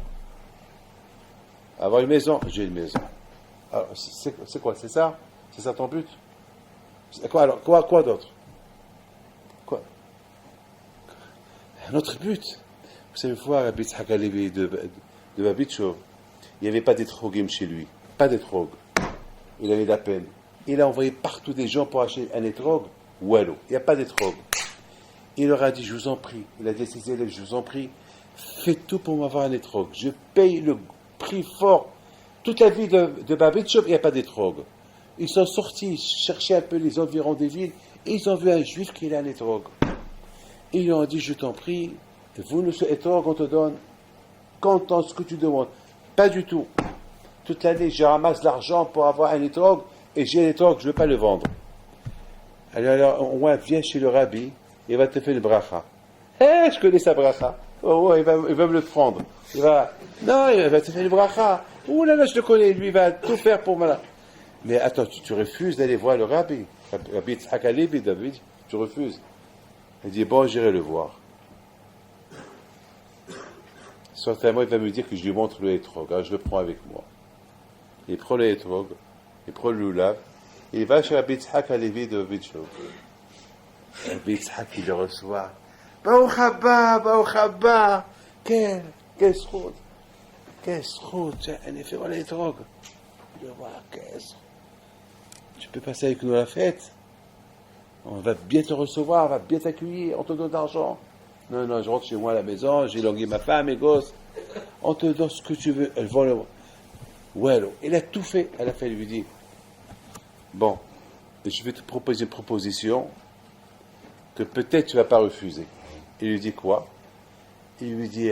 Avoir une maison, j'ai une maison. Alors, c'est quoi? C'est ça? C'est ça ton but? C'est quoi alors? Quoi d'autre? Quoi? Un autre but. Vous savez voir Rabbi Yitzhak Halevi de Babitchov, il n'y avait pas d'étrogim chez lui. Pas d'étrog. Il avait de la peine. Il a envoyé partout des gens pour acheter un étrog. Wallo. Il n'y a pas d'étrog. Il leur a dit, je vous en prie. Il a dit à ses élèves, je vous en prie, faites tout pour m'avoir un étrog. Je paye le prix fort. Toute la vie de Babitchov, il n'y a pas d'étrog. Ils sont sortis, chercher un peu les environs des villes, et ils ont vu un juif qui a un étrog. Et ils lui ont dit, je t'en prie, vous ne ce étrog, on te donne content ce que tu demandes. Pas du tout. Toute l'année, je ramasse l'argent pour avoir un étrog, et j'ai un étrog, je ne veux pas le vendre. Alors, au moins, viens chez le rabbi, il va te faire le bracha. Je connais sa bracha. Oh, il va me le prendre. Il va te faire le bracha. Ouh là là, je le connais, lui, il va tout faire pour moi. Mais attends, tu refuses d'aller voir le rabbi. Rabbi Yitzhak Halevi, David, tu refuses. Il dit, bon, j'irai le voir. Certainement, il va me dire que je lui montre le hétrog. Alors, je le prends avec moi. Il prend le hétrog, il prend le loulav, et il va chez Rabbi Yitzhak Halevi de Babitchov. Rabbi Yitzhak, il le reçoit. Baruch haba. Quel zchut. Quel zchut. En effet, voilà les drogues. Je vois, qu'est-ce. Tu peux passer avec nous à la fête. On va bien te recevoir, on va bien t'accueillir, on te donne de l'argent. Non, je rentre chez moi à la maison, j'ai langué ma femme, mes gosses. On te donne ce que tu veux. Elle vend le... Ouais, il a tout fait. À la fin, il lui dit, bon, je vais te proposer une proposition que peut-être tu ne vas pas refuser. Il lui dit quoi? Il lui dit,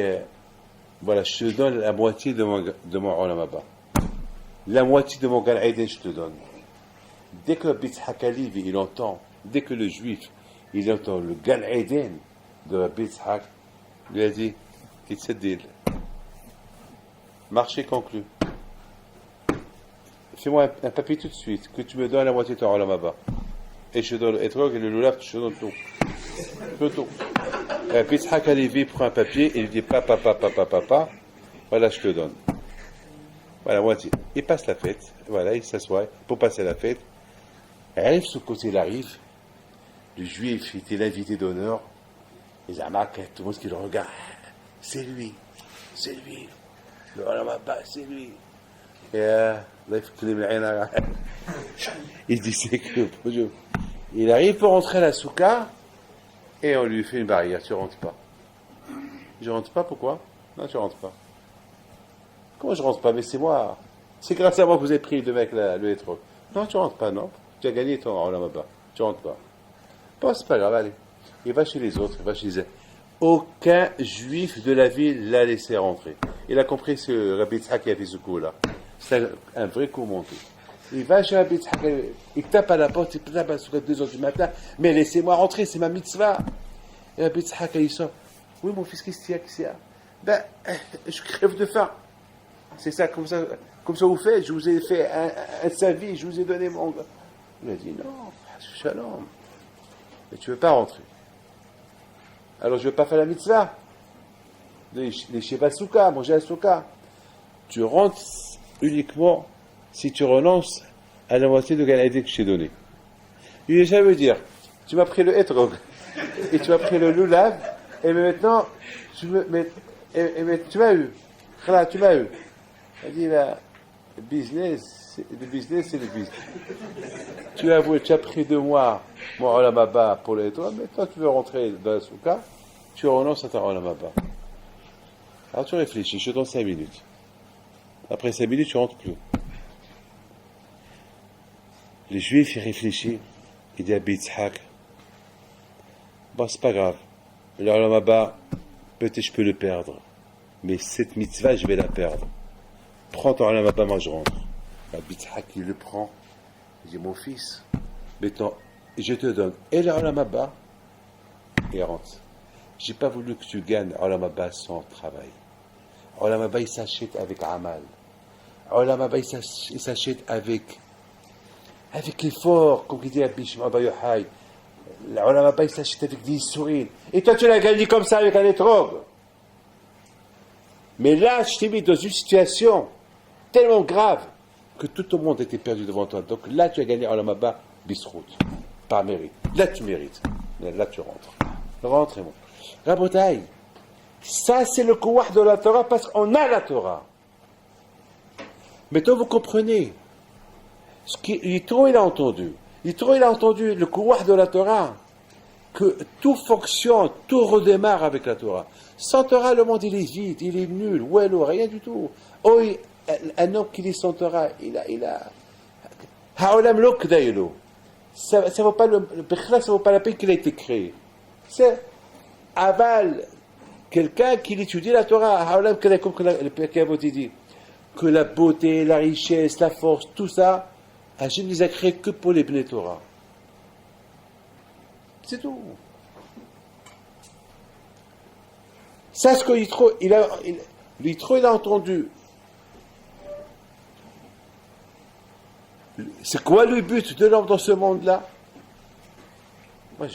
Voilà, je te donne la moitié de mon Olam Haba. La moitié de mon Gan Eden, je te donne. Dès que Yitzhak Aliv, il entend, dès que le juif, il entend le Gan Eden de Rabbi Yitzhak, il lui a dit, it's a deal. Marché conclu. Fais-moi un papier tout de suite, que tu me donnes la moitié de ton Olam Haba. Et je te donne le Etrog et le Lulav, je te donne tout. Tout. Rabbi Yitzhak Alivi prend un papier et il dit, papa, voilà, je te donne. Voilà, moitié. Il passe la fête, voilà, il s'assoit pour passer la fête. Il arrive ce côté, il arrive. Le juif était l'invité d'honneur. Les Amak, tout le monde qui le regarde. C'est lui. Le Olam Haba, c'est lui. Et il dit, c'est que bonjour. Il arrive pour rentrer à la souka et on lui fait une barrière. Tu rentres pas. Je rentre pas, pourquoi? Non, tu rentres pas. Comment je rentre pas? Mais c'est moi. C'est grâce à moi que vous avez pris le mec, le hétro. Non, tu rentres pas, non. Tu as gagné ton Olam Haba. Tu rentres pas. Bon, c'est pas grave, allez. Il va chez les autres, il va chez les... Aucun juif de la ville l'a laissé rentrer. Il a compris ce Rabbi Yitzhak qui a fait ce coup-là. C'est un vrai coup monté. Il va chez Rabbi Yitzhak, il tape à la porte, il tape à 2h du matin. Mais laissez-moi rentrer, c'est ma mitzvah. Et Rabbi Yitzhak, il sort. Oui, mon fils, qu'est-ce qu'il y a? Ben, je crève de faim. C'est ça, comme ça vous faites. Je vous ai fait un savi, je vous ai donné mon... Il a dit, non, shalom. Mais tu ne veux pas rentrer. Alors je ne veux pas faire la mitzvah. Les Sheba Souka, manger à Souka. Tu rentres uniquement si tu renonces à la moitié de Gan-Eden que je t'ai donné. Ça veut dire, tu m'as pris le Etrog, et tu m'as pris le Lulav, et maintenant, tu m'as eu. Voilà, tu m'as eu. Il dit, le business, c'est le business. Tu as pris de moi mon Olam Haba pour le Etrog, mais toi tu veux rentrer dans la Souka, tu renonces à ton Olam Haba. Alors tu réfléchis, je te donne 5 minutes. Après 5 minutes, tu rentres plus. Le juif, il réfléchit, il dit à Yitzhak, bon, c'est pas grave, le Olam Haba, peut-être je peux le perdre, mais cette mitzvah, je vais la perdre. Prends ton Olam Haba, moi je rentre. Yitzhak, il le prend, il dit, mon fils, maintenant, je te donne et le Olam Haba, et rentre. J'ai pas voulu que tu gagnes Olam Haba sans travail. Olam Haba, il s'achète avec Amal. Olam Haba, il s'achète avec l'effort, comme il dit à Bishma Bayohai. Olam Haba, il s'achète avec des sourires. Et toi, tu l'as gagné comme ça avec un étrog. Mais là, je t'ai mis dans une situation tellement grave que tout le monde était perdu devant toi. Donc là, tu as gagné Olam Haba, Bisrout, par mérite. Là, tu mérites. Là, tu rentres. Rentre et bon. Rabotaï, ça c'est le kouah de la Torah parce qu'on a la Torah. Maintenant vous comprenez, ce Yitro il a entendu. Yitro il a entendu le kouah de la Torah, que tout fonctionne, tout redémarre avec la Torah. Sans Torah, le monde il est vide, il est nul, ouello, rien du tout. Oh, un homme qui lit sans Torah, il a Ha'olam lo k'daïlo. Ça vaut pas ça vaut pas la peine qu'il a été créé. C'est aval, quelqu'un qui étudie la Torah, comme le Père dit, que la beauté, la richesse, la force, tout ça, Hachem les a créés que pour les Bnei Torah. C'est tout. Ça, ce que Yitro, il a entendu. C'est quoi le but de l'homme dans ce monde-là? Moi,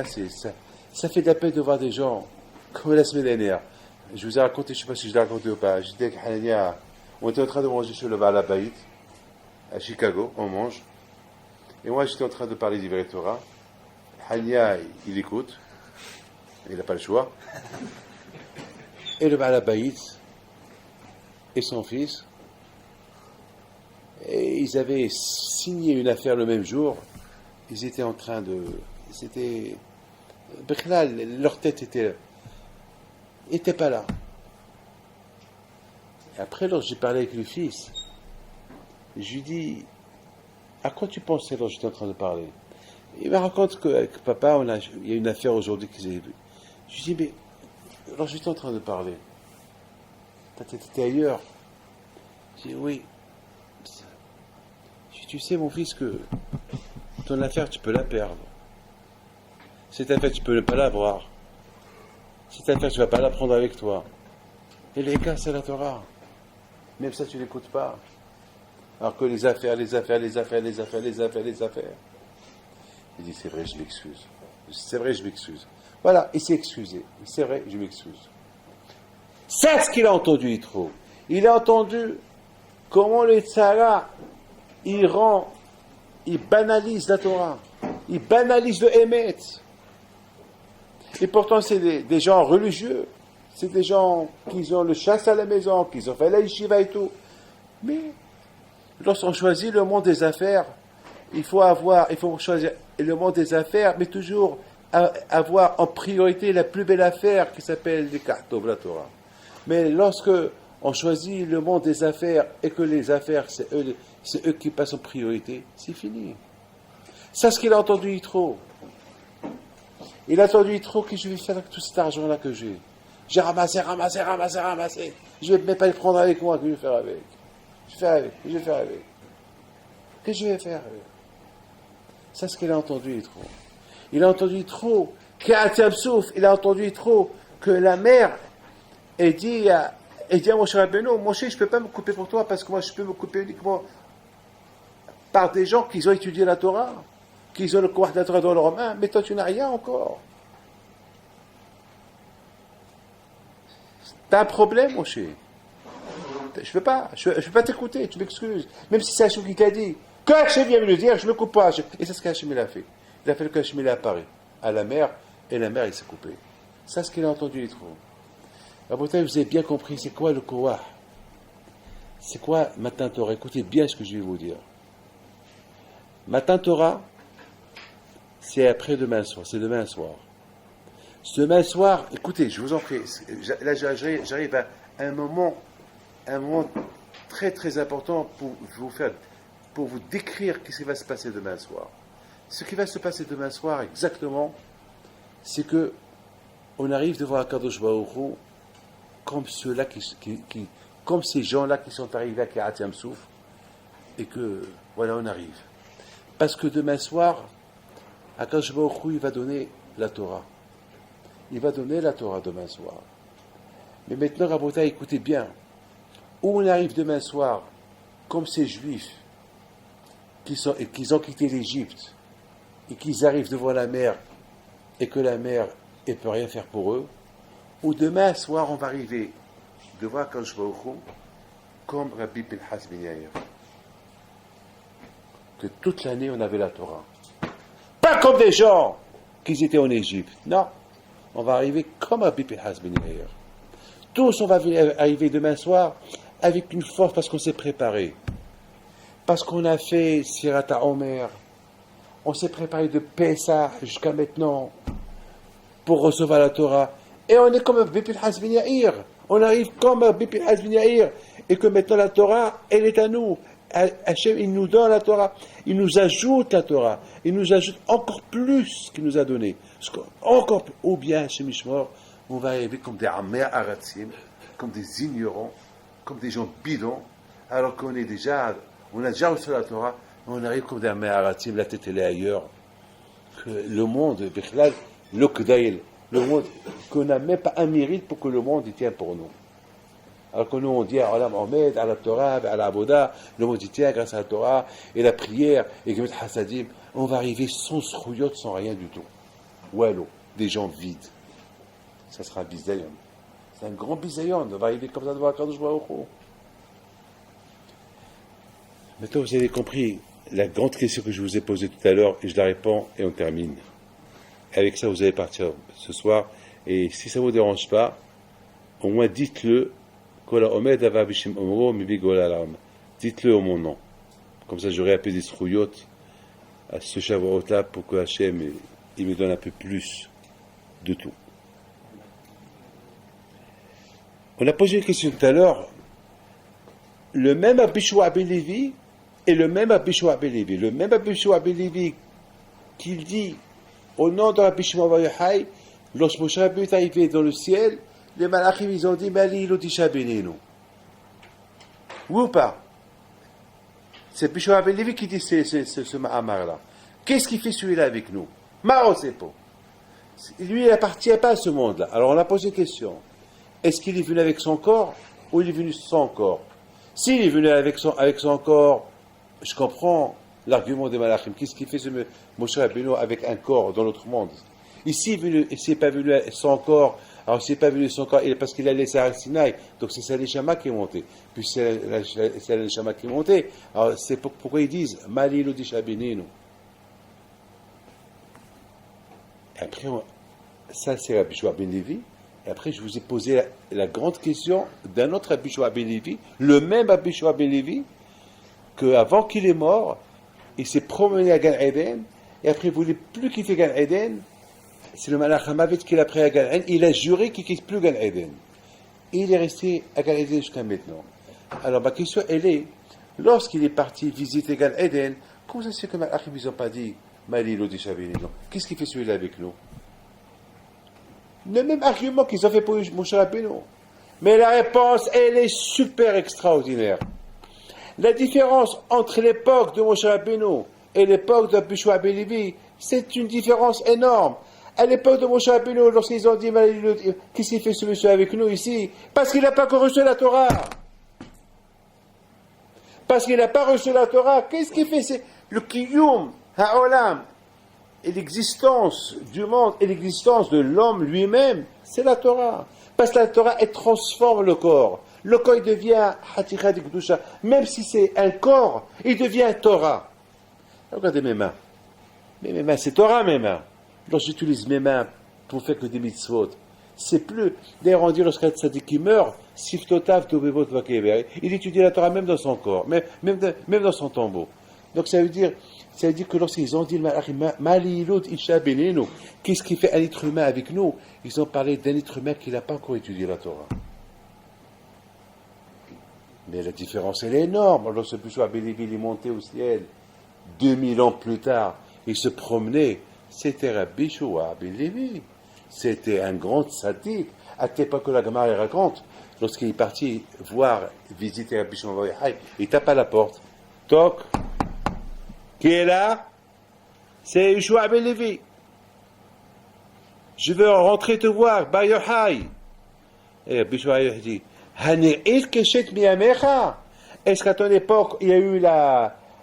c'est ça. Ça fait de la peine de voir des gens, comme la semaine dernière. Je vous ai raconté, je ne sais pas si je l'ai raconté ou pas. J'étais avec Hanania, on était en train de manger chez le Baal HaBayit, à Chicago, on mange. Et moi, j'étais en train de parler d'Ivret Torah. Hanania, il écoute, il n'a pas le choix. Et le Baal HaBayit, et son fils, et ils avaient signé une affaire le même jour. Ils étaient en train de... C'était... Leur tête était pas là. Et après, lorsque j'ai parlé avec le fils, je lui dis, à quoi tu pensais lorsque j'étais en train de parler? Il me raconte qu'avec papa, il y a une affaire aujourd'hui qu'ils avaient vue. Je lui dis, mais lorsque j'étais en train de parler, Tu étais ailleurs. Je dis oui. Je dis, tu sais mon fils que ton affaire tu peux la perdre. Cette affaire tu peux ne pas l'avoir. Cette affaire tu ne vas pas la prendre avec toi. Et les gars c'est la Torah. Même ça tu n'écoutes pas. Alors que les affaires. Il dit c'est vrai je m'excuse. C'est vrai je m'excuse. Voilà, il s'est excusé. C'est vrai je m'excuse. C'est ce qu'il a entendu Yitro. Il a entendu comment le Tzara, il banalise la Torah, il banalise le Emet. Et pourtant, c'est des gens religieux, c'est des gens qui ont le chasse à la maison, qui ont fait la yeshiva et tout. Mais lorsqu'on choisit le monde des affaires, il faut choisir le monde des affaires, mais toujours avoir en priorité la plus belle affaire qui s'appelle les Kartov, la Torah. Mais lorsque on choisit le monde des affaires et que les affaires, c'est eux qui passent en priorité, c'est fini. C'est ce qu'il a entendu Yitro. Il a entendu Yitro que je vais faire avec tout cet argent-là que j'ai. J'ai ramassé. Je ne vais même pas le prendre avec moi, que je vais faire avec. Je vais faire avec. Qu'est-ce que je vais faire avec? C'est ce qu'il a entendu Yitro. Il a entendu Yitro, il a entendu Yitro que la mère ait dit à Moshe Rabbeinu, Moshe, je ne peux pas me couper pour toi parce que moi je peux me couper uniquement par des gens qui ont étudié la Torah, qui ont le courage de la Torah dans leurs mains, mais toi tu n'as rien encore. T'as un problème, Moshe. Je ne peux pas t'écouter, tu m'excuses. Même si c'est Hachem qui t'a dit, que Hachem vient me le dire, je ne me coupe pas. Et c'est ce qu'Hachem a fait. Il a fait le qu'Hachem il a apparu à la mer, et la mer il s'est coupé. C'est ce qu'il a entendu, il trouve. Alors, vous avez bien compris, c'est quoi le Koah? C'est quoi Matin Torah? Écoutez bien ce que je vais vous dire. Matin Torah, c'est après-demain soir, c'est demain soir. Demain soir, écoutez, je vous en prie, là j'arrive à un moment très très important pour vous décrire ce qui va se passer demain soir. Ce qui va se passer demain soir, exactement, c'est que on arrive devant Akadosh Baruch Hu comme ceux-là comme ces gens-là qui sont arrivés à Kiryat Yam-Souf, et que, voilà, on arrive. Parce que demain soir, Akadosh Baruch Hu, il va donner la Torah. Il va donner la Torah demain soir. Mais maintenant, Rabotai, écoutez bien. Où on arrive demain soir, comme ces Juifs qui ont quitté l'Égypte, et qu'ils arrivent devant la mer, et que la mer ne peut rien faire pour eux, ou demain soir, on va arriver devant Akadosh Baruch Hu, comme Rabbi Pinchas ben Yair. Que toute l'année, on avait la Torah. Pas comme des gens qui étaient en Égypte. Non. On va arriver comme Rabbi Pinchas ben Yair. Tous, on va arriver demain soir avec une force parce qu'on s'est préparé. Parce qu'on a fait Sirat HaOmer. On s'est préparé de Pessah jusqu'à maintenant pour recevoir la Torah. Et on est comme Rabbi Pinchas ben Yair. On arrive comme Rabbi Pinchas ben Yair. Et que maintenant la Torah, elle est à nous. Hachem, il nous donne la Torah. Il nous ajoute la Torah. Il nous ajoute encore plus qu'il nous a donné. Encore plus. Ou bien, Hachem Ishmor, on va arriver comme des Amers Aratzim, comme des ignorants, comme des gens bidons, alors qu'on a déjà reçu la Torah, on arrive comme des Amers Aratzim, la tête elle est ailleurs. Que le monde, le monde, qu'on n'a même pas un mérite pour que le monde y tienne pour nous. Alors que nous on dit à Olam Omed, à la Torah, à la Aboda, le monde y tient grâce à la Torah, et la prière, et Gemet Hassadim, on va arriver sans srouyot, sans rien du tout. Wallo, des gens vides. Ça sera un bisayon. C'est un grand bisayon. On va arriver comme ça devant Akadosh Baruch Hu. Maintenant, vous avez compris la grande question que je vous ai posée tout à l'heure, et je la réponds, et on termine. Avec ça, vous allez partir ce soir, et si ça ne vous dérange pas, au moins dites-le, dites-le au mon nom. Comme ça, j'aurai un peu des srouillottes à ce Shavuot-là pour que Hachem il me donne un peu plus de tout. On a posé une question tout à l'heure. Le même Abishua ben Levi et le même Abishua ben Levi. Le même Abishua ben Levi qu'il dit au nom de Rabbi Shimon bar Yochai, lorsque Moshe Rabbeinu est arrivé dans le ciel, les malachim ils ont dit Mali Lotisha Benenu. Oui ou pas? C'est Bishwa Ben Levi qui dit ce Mahamar-là. Qu'est-ce qu'il fait celui-là avec nous? Maro Sepo. Lui, il n'appartient pas à ce monde-là. Alors on a posé une question. Est-ce qu'il est venu avec son corps ou il est venu sans corps? S'il est venu avec son corps, je comprends l'argument des Malachim. Qu'est-ce qu'il fait ce Moshe Rabbeinu avec un corps dans l'autre monde? Ici, il n'est pas venu sans corps. Alors, s'il n'est pas venu sans corps, parce qu'il a laissé à Sinaï. Donc, c'est Salishama qui est monté. Puis, c'est Salishama qui est monté. Alors, c'est pourquoi ils disent Malilo Dishabininu. Après, ça, c'est Rabbi Shua Ben Levi. Et après, je vous ai posé la grande question d'un autre Rabbi Shua Ben Levi, le même Rabbi Shua Ben Levi, qu'avant qu'il est mort, il s'est promené à Gan Eden, et après, il ne voulait plus quitter Gan Eden. C'est le Malach HaMavet qui l'a pris à Gan Eden. Il a juré qu'il ne quitte plus Gan Eden. Et il est resté à Gan Eden jusqu'à maintenant. Alors, ma question, elle est, lorsqu'il est parti visiter Gan Eden, comment ça se fait que Malach, ils n'ont pas dit Malilo Dishabini? Qu'est-ce qu'il fait celui-là avec nous? Le même argument qu'ils ont fait pour Moshe Rabbeinu. Mais la réponse, elle est super extraordinaire. La différence entre l'époque de Moshe Rabbeinu et l'époque de Bishwa Ben Levi, c'est une différence énorme. À l'époque de Moshe Rabbeinu, lorsqu'ils ont dit qu'est-ce qu'il fait ce monsieur avec nous ici? Parce qu'il n'a pas reçu la Torah. Parce qu'il n'a pas reçu la Torah. Qu'est-ce qu'il fait? C'est le Kiyum, Ha'olam, et l'existence du monde et l'existence de l'homme lui-même, c'est la Torah. Parce que la Torah, elle transforme le corps. Le corps, il devient Hatira Dikdusha. Même si c'est un corps, il devient Torah. Regardez mes mains. Mais mes mains, c'est Torah, mes mains. Lorsque j'utilise mes mains pour faire que des mitzvot, c'est plus. D'ailleurs, on dit lorsqu'un tzaddik meurt, Siftotav Tobevot Vakever. Il étudie la Torah même dans son corps, même dans son tombeau. Donc ça veut dire que lorsqu'ils ont dit Malilot Isha Benenu, qu'est-ce qui fait un être humain avec nous? Ils ont parlé d'un être humain qui n'a pas encore étudié la Torah. Mais la différence, elle est énorme. Lorsque Bishwa Ben Levi est monté au ciel, 2000 ans plus tard, il se promenait. C'était Rabbi Shua Ben Levi. C'était un grand tzaddik. À tel point que la Gemara raconte, lorsqu'il est parti visiter Rabbi Shua Ben Levi, il tape à la porte. Toc. Qui est là? C'est Yeshua Ben Levi. Je veux rentrer te voir. By your high. Et Rabbi Shua dit, est-ce qu'à ton époque, il y a eu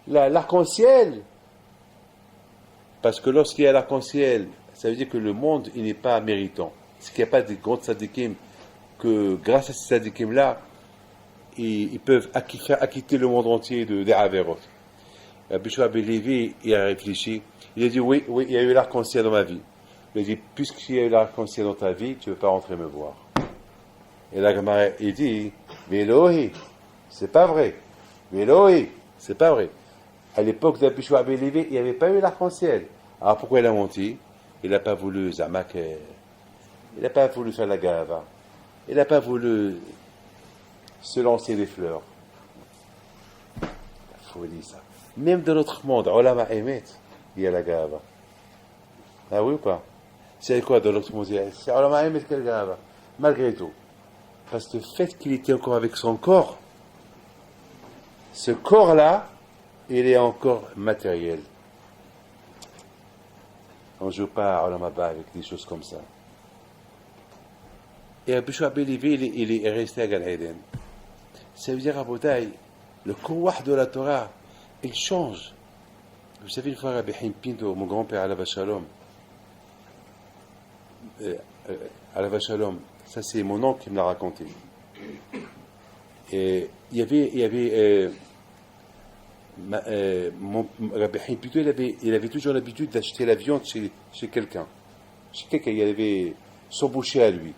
l'arc-en-ciel? Parce que lorsqu'il y a l'arc-en-ciel, ça veut dire que le monde, il n'est pas méritant. C'est qu'il n'y a pas de grands tzadikim, que grâce à ces tzadikim-là, ils peuvent faire acquitter le monde entier des Averot. Rabbi Shua Ben Levi, il a réfléchi. Il a dit, oui, il y a eu l'arc-en-ciel dans ma vie. Il a dit, puisqu'il y a eu l'arc-en-ciel dans ta vie, tu ne veux pas rentrer me voir. Et la Gemara, il dit, Vélohi, c'est pas vrai. Vélohi, c'est pas vrai. À l'époque de Bishwa Ben Levi, il n'y avait pas eu l'arc-en-ciel. Alors pourquoi il a menti? Il n'a pas voulu Zamaker. Il n'a pas voulu faire la gava. Il n'a pas voulu se lancer des fleurs. La folie, ça. Même dans notre monde, Olama Emet, il y a la gava. Ah oui ou pas? C'est quoi dans notre monde? C'est Olama Emet quelle gava? Malgré tout. Parce que le fait qu'il était encore avec son corps, ce corps-là, il est encore matériel. On ne joue pas à Olam Haba avec des choses comme ça. Et Rabbi Shua Ben Levi, il est resté à Gan Eden. Ça veut dire, à Botaï, le kouah de la Torah, il change. Vous savez, une fois, Rabbi Haim Pinto, mon grand-père, Alav Shalom, Alav Shalom, ça c'est mon oncle qui me l'a raconté. Et il y avait Rabbi Haim Pinto, il avait toujours l'habitude d'acheter la viande chez quelqu'un. Chez quelqu'un, il avait son boucher à lui.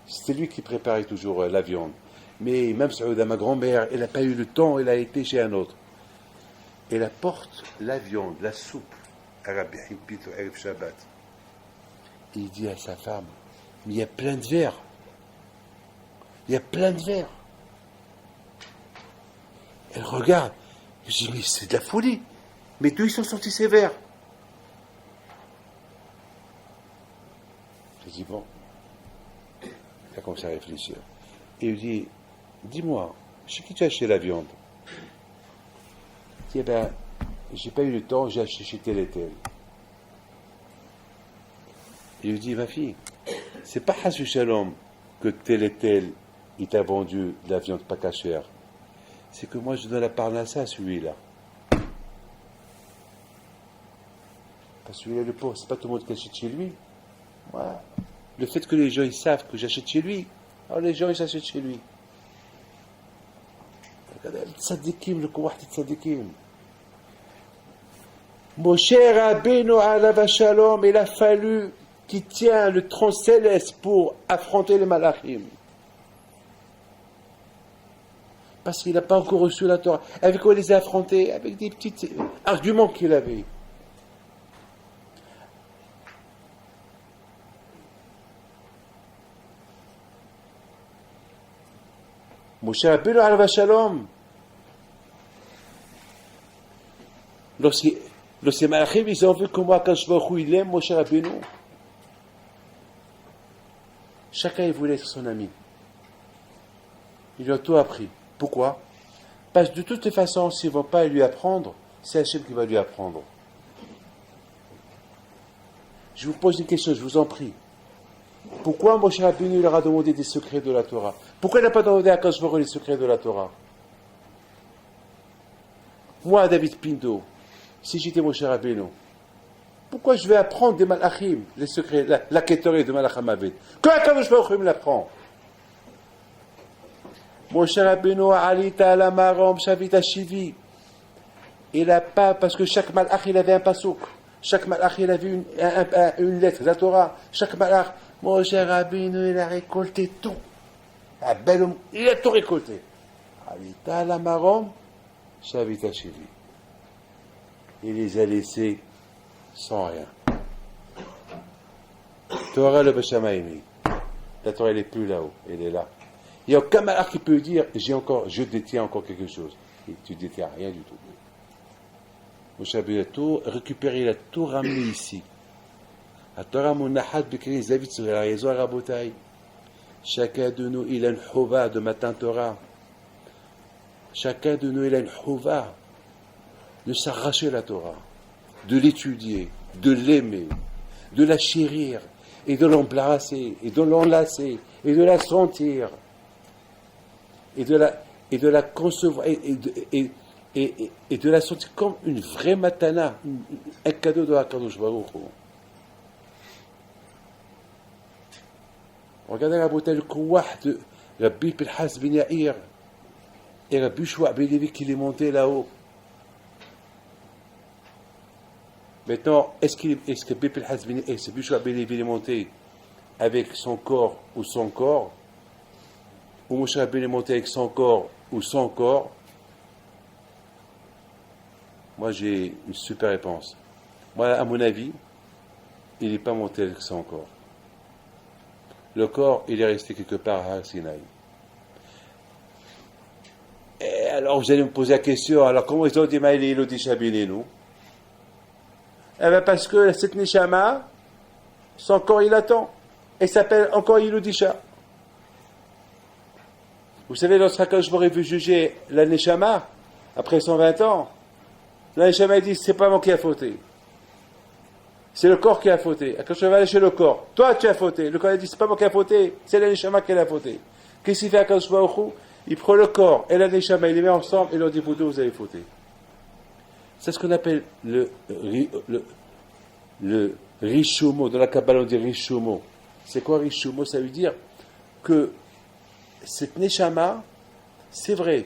C'était lui qui préparait toujours la viande. Mais même Saouda, ma grand-mère, elle n'a pas eu le temps, elle a été chez un autre. Elle apporte la viande, la soupe à Rabbi Haim Pinto, Erev Shabbat. Et il dit à sa femme, mais il y a plein de verres. Il y a plein de verres. Elle regarde. Je dis, mais c'est de la folie. Mais d'où ils sont sortis ces verres? Je dis, bon. Il a commencé à réfléchir. Et il dit, dis-moi, Chez qui tu as acheté la viande? Il dit, eh ben, j'ai pas eu le temps, j'ai acheté chez tel et tel. Il lui dit, ma fille, c'est pas Hassu Shalom que tel et tel, il t'a vendu de la viande pas cachère. C'est que moi, je donne la parnassa à celui-là. Parce que celui-là, le pauvre, c'est pas tout le monde qui achète chez lui. Moi, le fait que les gens, ils savent que j'achète chez lui, alors les gens, ils achètent chez lui. Regardez, le tzadikim, le kouah de tzadikim. Moshe Rabbeinu alav shalom, il a fallu qu'il tient le tronc céleste pour affronter les malachim. Parce qu'il n'a pas encore reçu la Torah. Avec quoi il les a affrontés? Avec des petits arguments qu'il avait. Moshe Rabbeinu alav shalom, lorsque les malachim, ils ont vu comment Akadosh Baruch Hu il aime Moshe Rabbeinu, chacun il voulait être son ami. Il lui a tout appris. Pourquoi? Parce que de toutes les façons, s'ils ne vont pas lui apprendre, c'est Hachem qui va lui apprendre. Je vous pose une question, je vous en prie. Pourquoi Moshe Rabbeinu leur a demandé des secrets de la Torah? Pourquoi il n'a pas demandé à Akadosh Baruch Hu les secrets de la Torah? Moi, David Pindo, si j'étais Moshe Rabbeinu, pourquoi je vais apprendre des malachim, les secrets, la kétorée de Malacham Aved? Quand Akadosh Baruch Hu me l'apprend? Moshe Rabbeinu alita ala marom shavita shivi. Il n'a pas, parce que chaque malach il avait un pasouk. Chaque malach il avait une lettre, la Torah. Chaque malach, Moshe Rabbeinu il a récolté tout. La belle, il a tout récolté. Alita ala marom shavita shivi. Il les a laissés sans rien. Torah le Bashamaïmi. La Torah elle n'est plus là-haut, elle est là. Il n'y a aucun malach qui peut dire je détiens encore quelque chose. Et tu ne détiens rien du tout. Moshe Rabbeinu a tout récupéré, il a tout ramené ici. La Torah Munahat Bekri David sur la raison Rabotai. Chacun de nous, il a une chouva de matin Torah. Chacun de nous, il a une chouva de s'arracher la Torah, de l'étudier, de l'aimer, de la chérir, et de l'embrasser, et de l'enlacer, et de la sentir. Et de la concevoir, et de la sentir comme une vraie matana, un cadeau de Akadosh Baruch Hu. Regardez la beauté, le kouah de Rabbi Pinchas ben Yair et Rabbi Shua ben Levi qui est monté là-haut. Maintenant, est-ce que Rabbi Pinchas ben Yair et Rabbi Shua ben Levi est monté avec son corps ou son corps? Ou Moshe Rabbeinu est monté avec son corps ou son corps? Moi, j'ai une super réponse. Moi, à mon avis, il n'est pas monté avec son corps. Le corps, il est resté quelque part à Har Sinaï. Et alors, vous allez me poser la question, alors comment ils ont dit Maïli Elodi Shabinenu? Eh bien, parce que cette Neshama, son corps, il attend. Et s'appelle encore Iludisha. Vous savez, lorsque Akadosh Baruch Hu veut juger la Neshama, après 120 ans, la Neshama dit, c'est pas moi qui a fauté. C'est le corps qui a fauté. Akadosh Baruch Hu va aller chez le corps. Toi, tu as fauté. Le corps a dit, c'est pas moi qui a fauté, c'est la Neshama qui a fauté. Qu'est-ce qu'il fait Akadosh Baruch Hu? Il prend le corps et la Neshama, il les met ensemble et leur dit, vous deux, vous avez fauté. C'est ce qu'on appelle le Rishomo. Dans la Kabbalah, on dit Rishomo. C'est quoi Rishomo? Ça veut dire que cette Neshama, c'est vrai,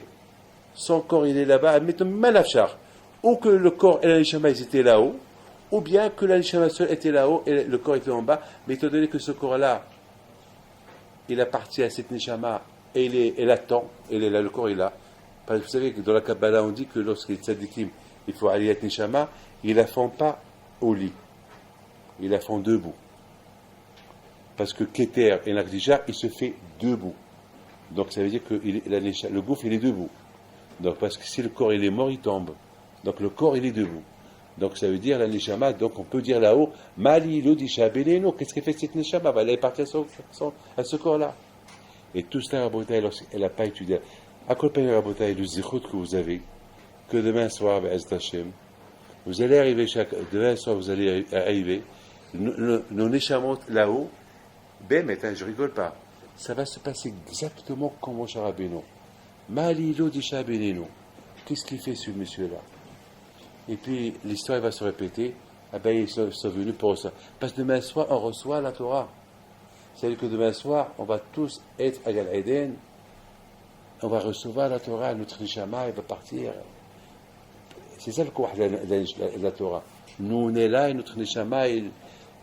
son corps il est là-bas, mais malachar, ou que le corps et la Neshama ils étaient là-haut, ou bien que la Neshama seule était là-haut et le corps était en bas, mais étant donné que ce corps-là, il appartient à cette Neshama et il attend, il est là, le corps est là. Parce que vous savez que dans la Kabbalah on dit que lorsqu'il est tzadikim, il faut aller à Neshama, ils la font pas au lit, ils la font debout. Parce que Keter et Nakdija, il se fait debout. Donc ça veut dire que le gouffre il est debout. Donc parce que si le corps il est mort, il tombe. Donc le corps il est debout. Donc ça veut dire la Neshama, donc on peut dire là-haut, Mali Lodisha Beleno, qu'est-ce qu'elle fait cette Neshama? Elle est partie à ce corps-là. Et tout cela, elle n'a pas étudié. Accompagnez Rabotai le zichut que vous avez, que demain soir, Be'ez Hashem, vous allez arriver demain soir, vous allez arriver, nos neshamot là-haut, maintenant, je rigole pas, ça va se passer exactement comme Moshe Rabbeinu. Ma'alilo d'Isha Benenu. Qu'est-ce qu'il fait ce monsieur-là? Et puis l'histoire va se répéter. Ah ben ils sont venus pour recevoir. Parce que demain soir, on reçoit la Torah. C'est-à-dire que demain soir, on va tous être à Gal Eden. On va recevoir la Torah, notre Neshama, il va partir. C'est ça le quoi la Torah. Nous, on est là et notre Neshama, il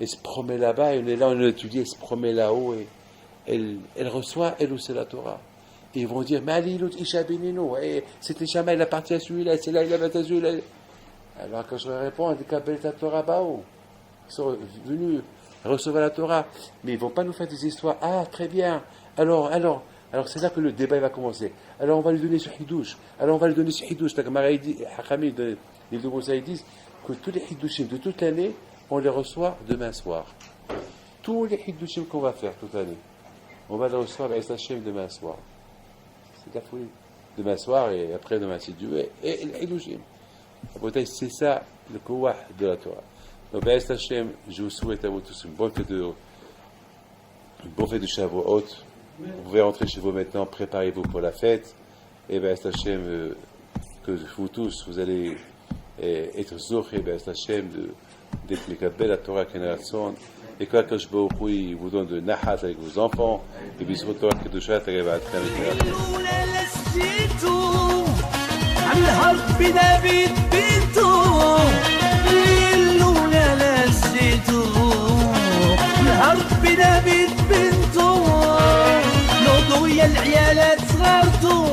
se promet là-bas, et on est là, on étudie, elle se promet là-haut, et elle reçoit, elle aussi, la Torah. Et ils vont dire, mais allez, l'autre Isha Benino, cet Neshama, il appartient à celui-là, c'est là, il a à celui-là. Alors quand je leur réponds, ils disent, ta Torah Bao. Ils sont venus recevoir la Torah, mais ils ne vont pas nous faire des histoires. Ah, très bien. Alors, c'est là que le débat va commencer. Alors, on va lui donner ce hidouche. Alors, on va lui donner ce hidouche. La Gemara dit, Hakami, les deux conseils disent que tous les hidouchim de toute l'année, on les reçoit demain soir. Tous les hidouchim qu'on va faire toute l'année, on va les recevoir avec Hashem demain soir. C'est la folie. Demain soir et après demain, c'est Dieu. Et les hidouchim. C'est ça le kouah de la Torah. Donc, Be'ez Hashem, je vous souhaite à vous tous une bonne fête de Shavuot. Vous pouvez rentrer chez vous maintenant, préparez-vous pour la fête. Et Be'ez Hashem, que vous tous, vous allez être zoché, Be'ez Hashem, d'être les la Torah Kenaratson. Et que Akash Baruch Hu vous donne de Nahat avec vos enfants. Et Bismot Torah Kedushat, et Revat Kenaratson. العيالات صغرتو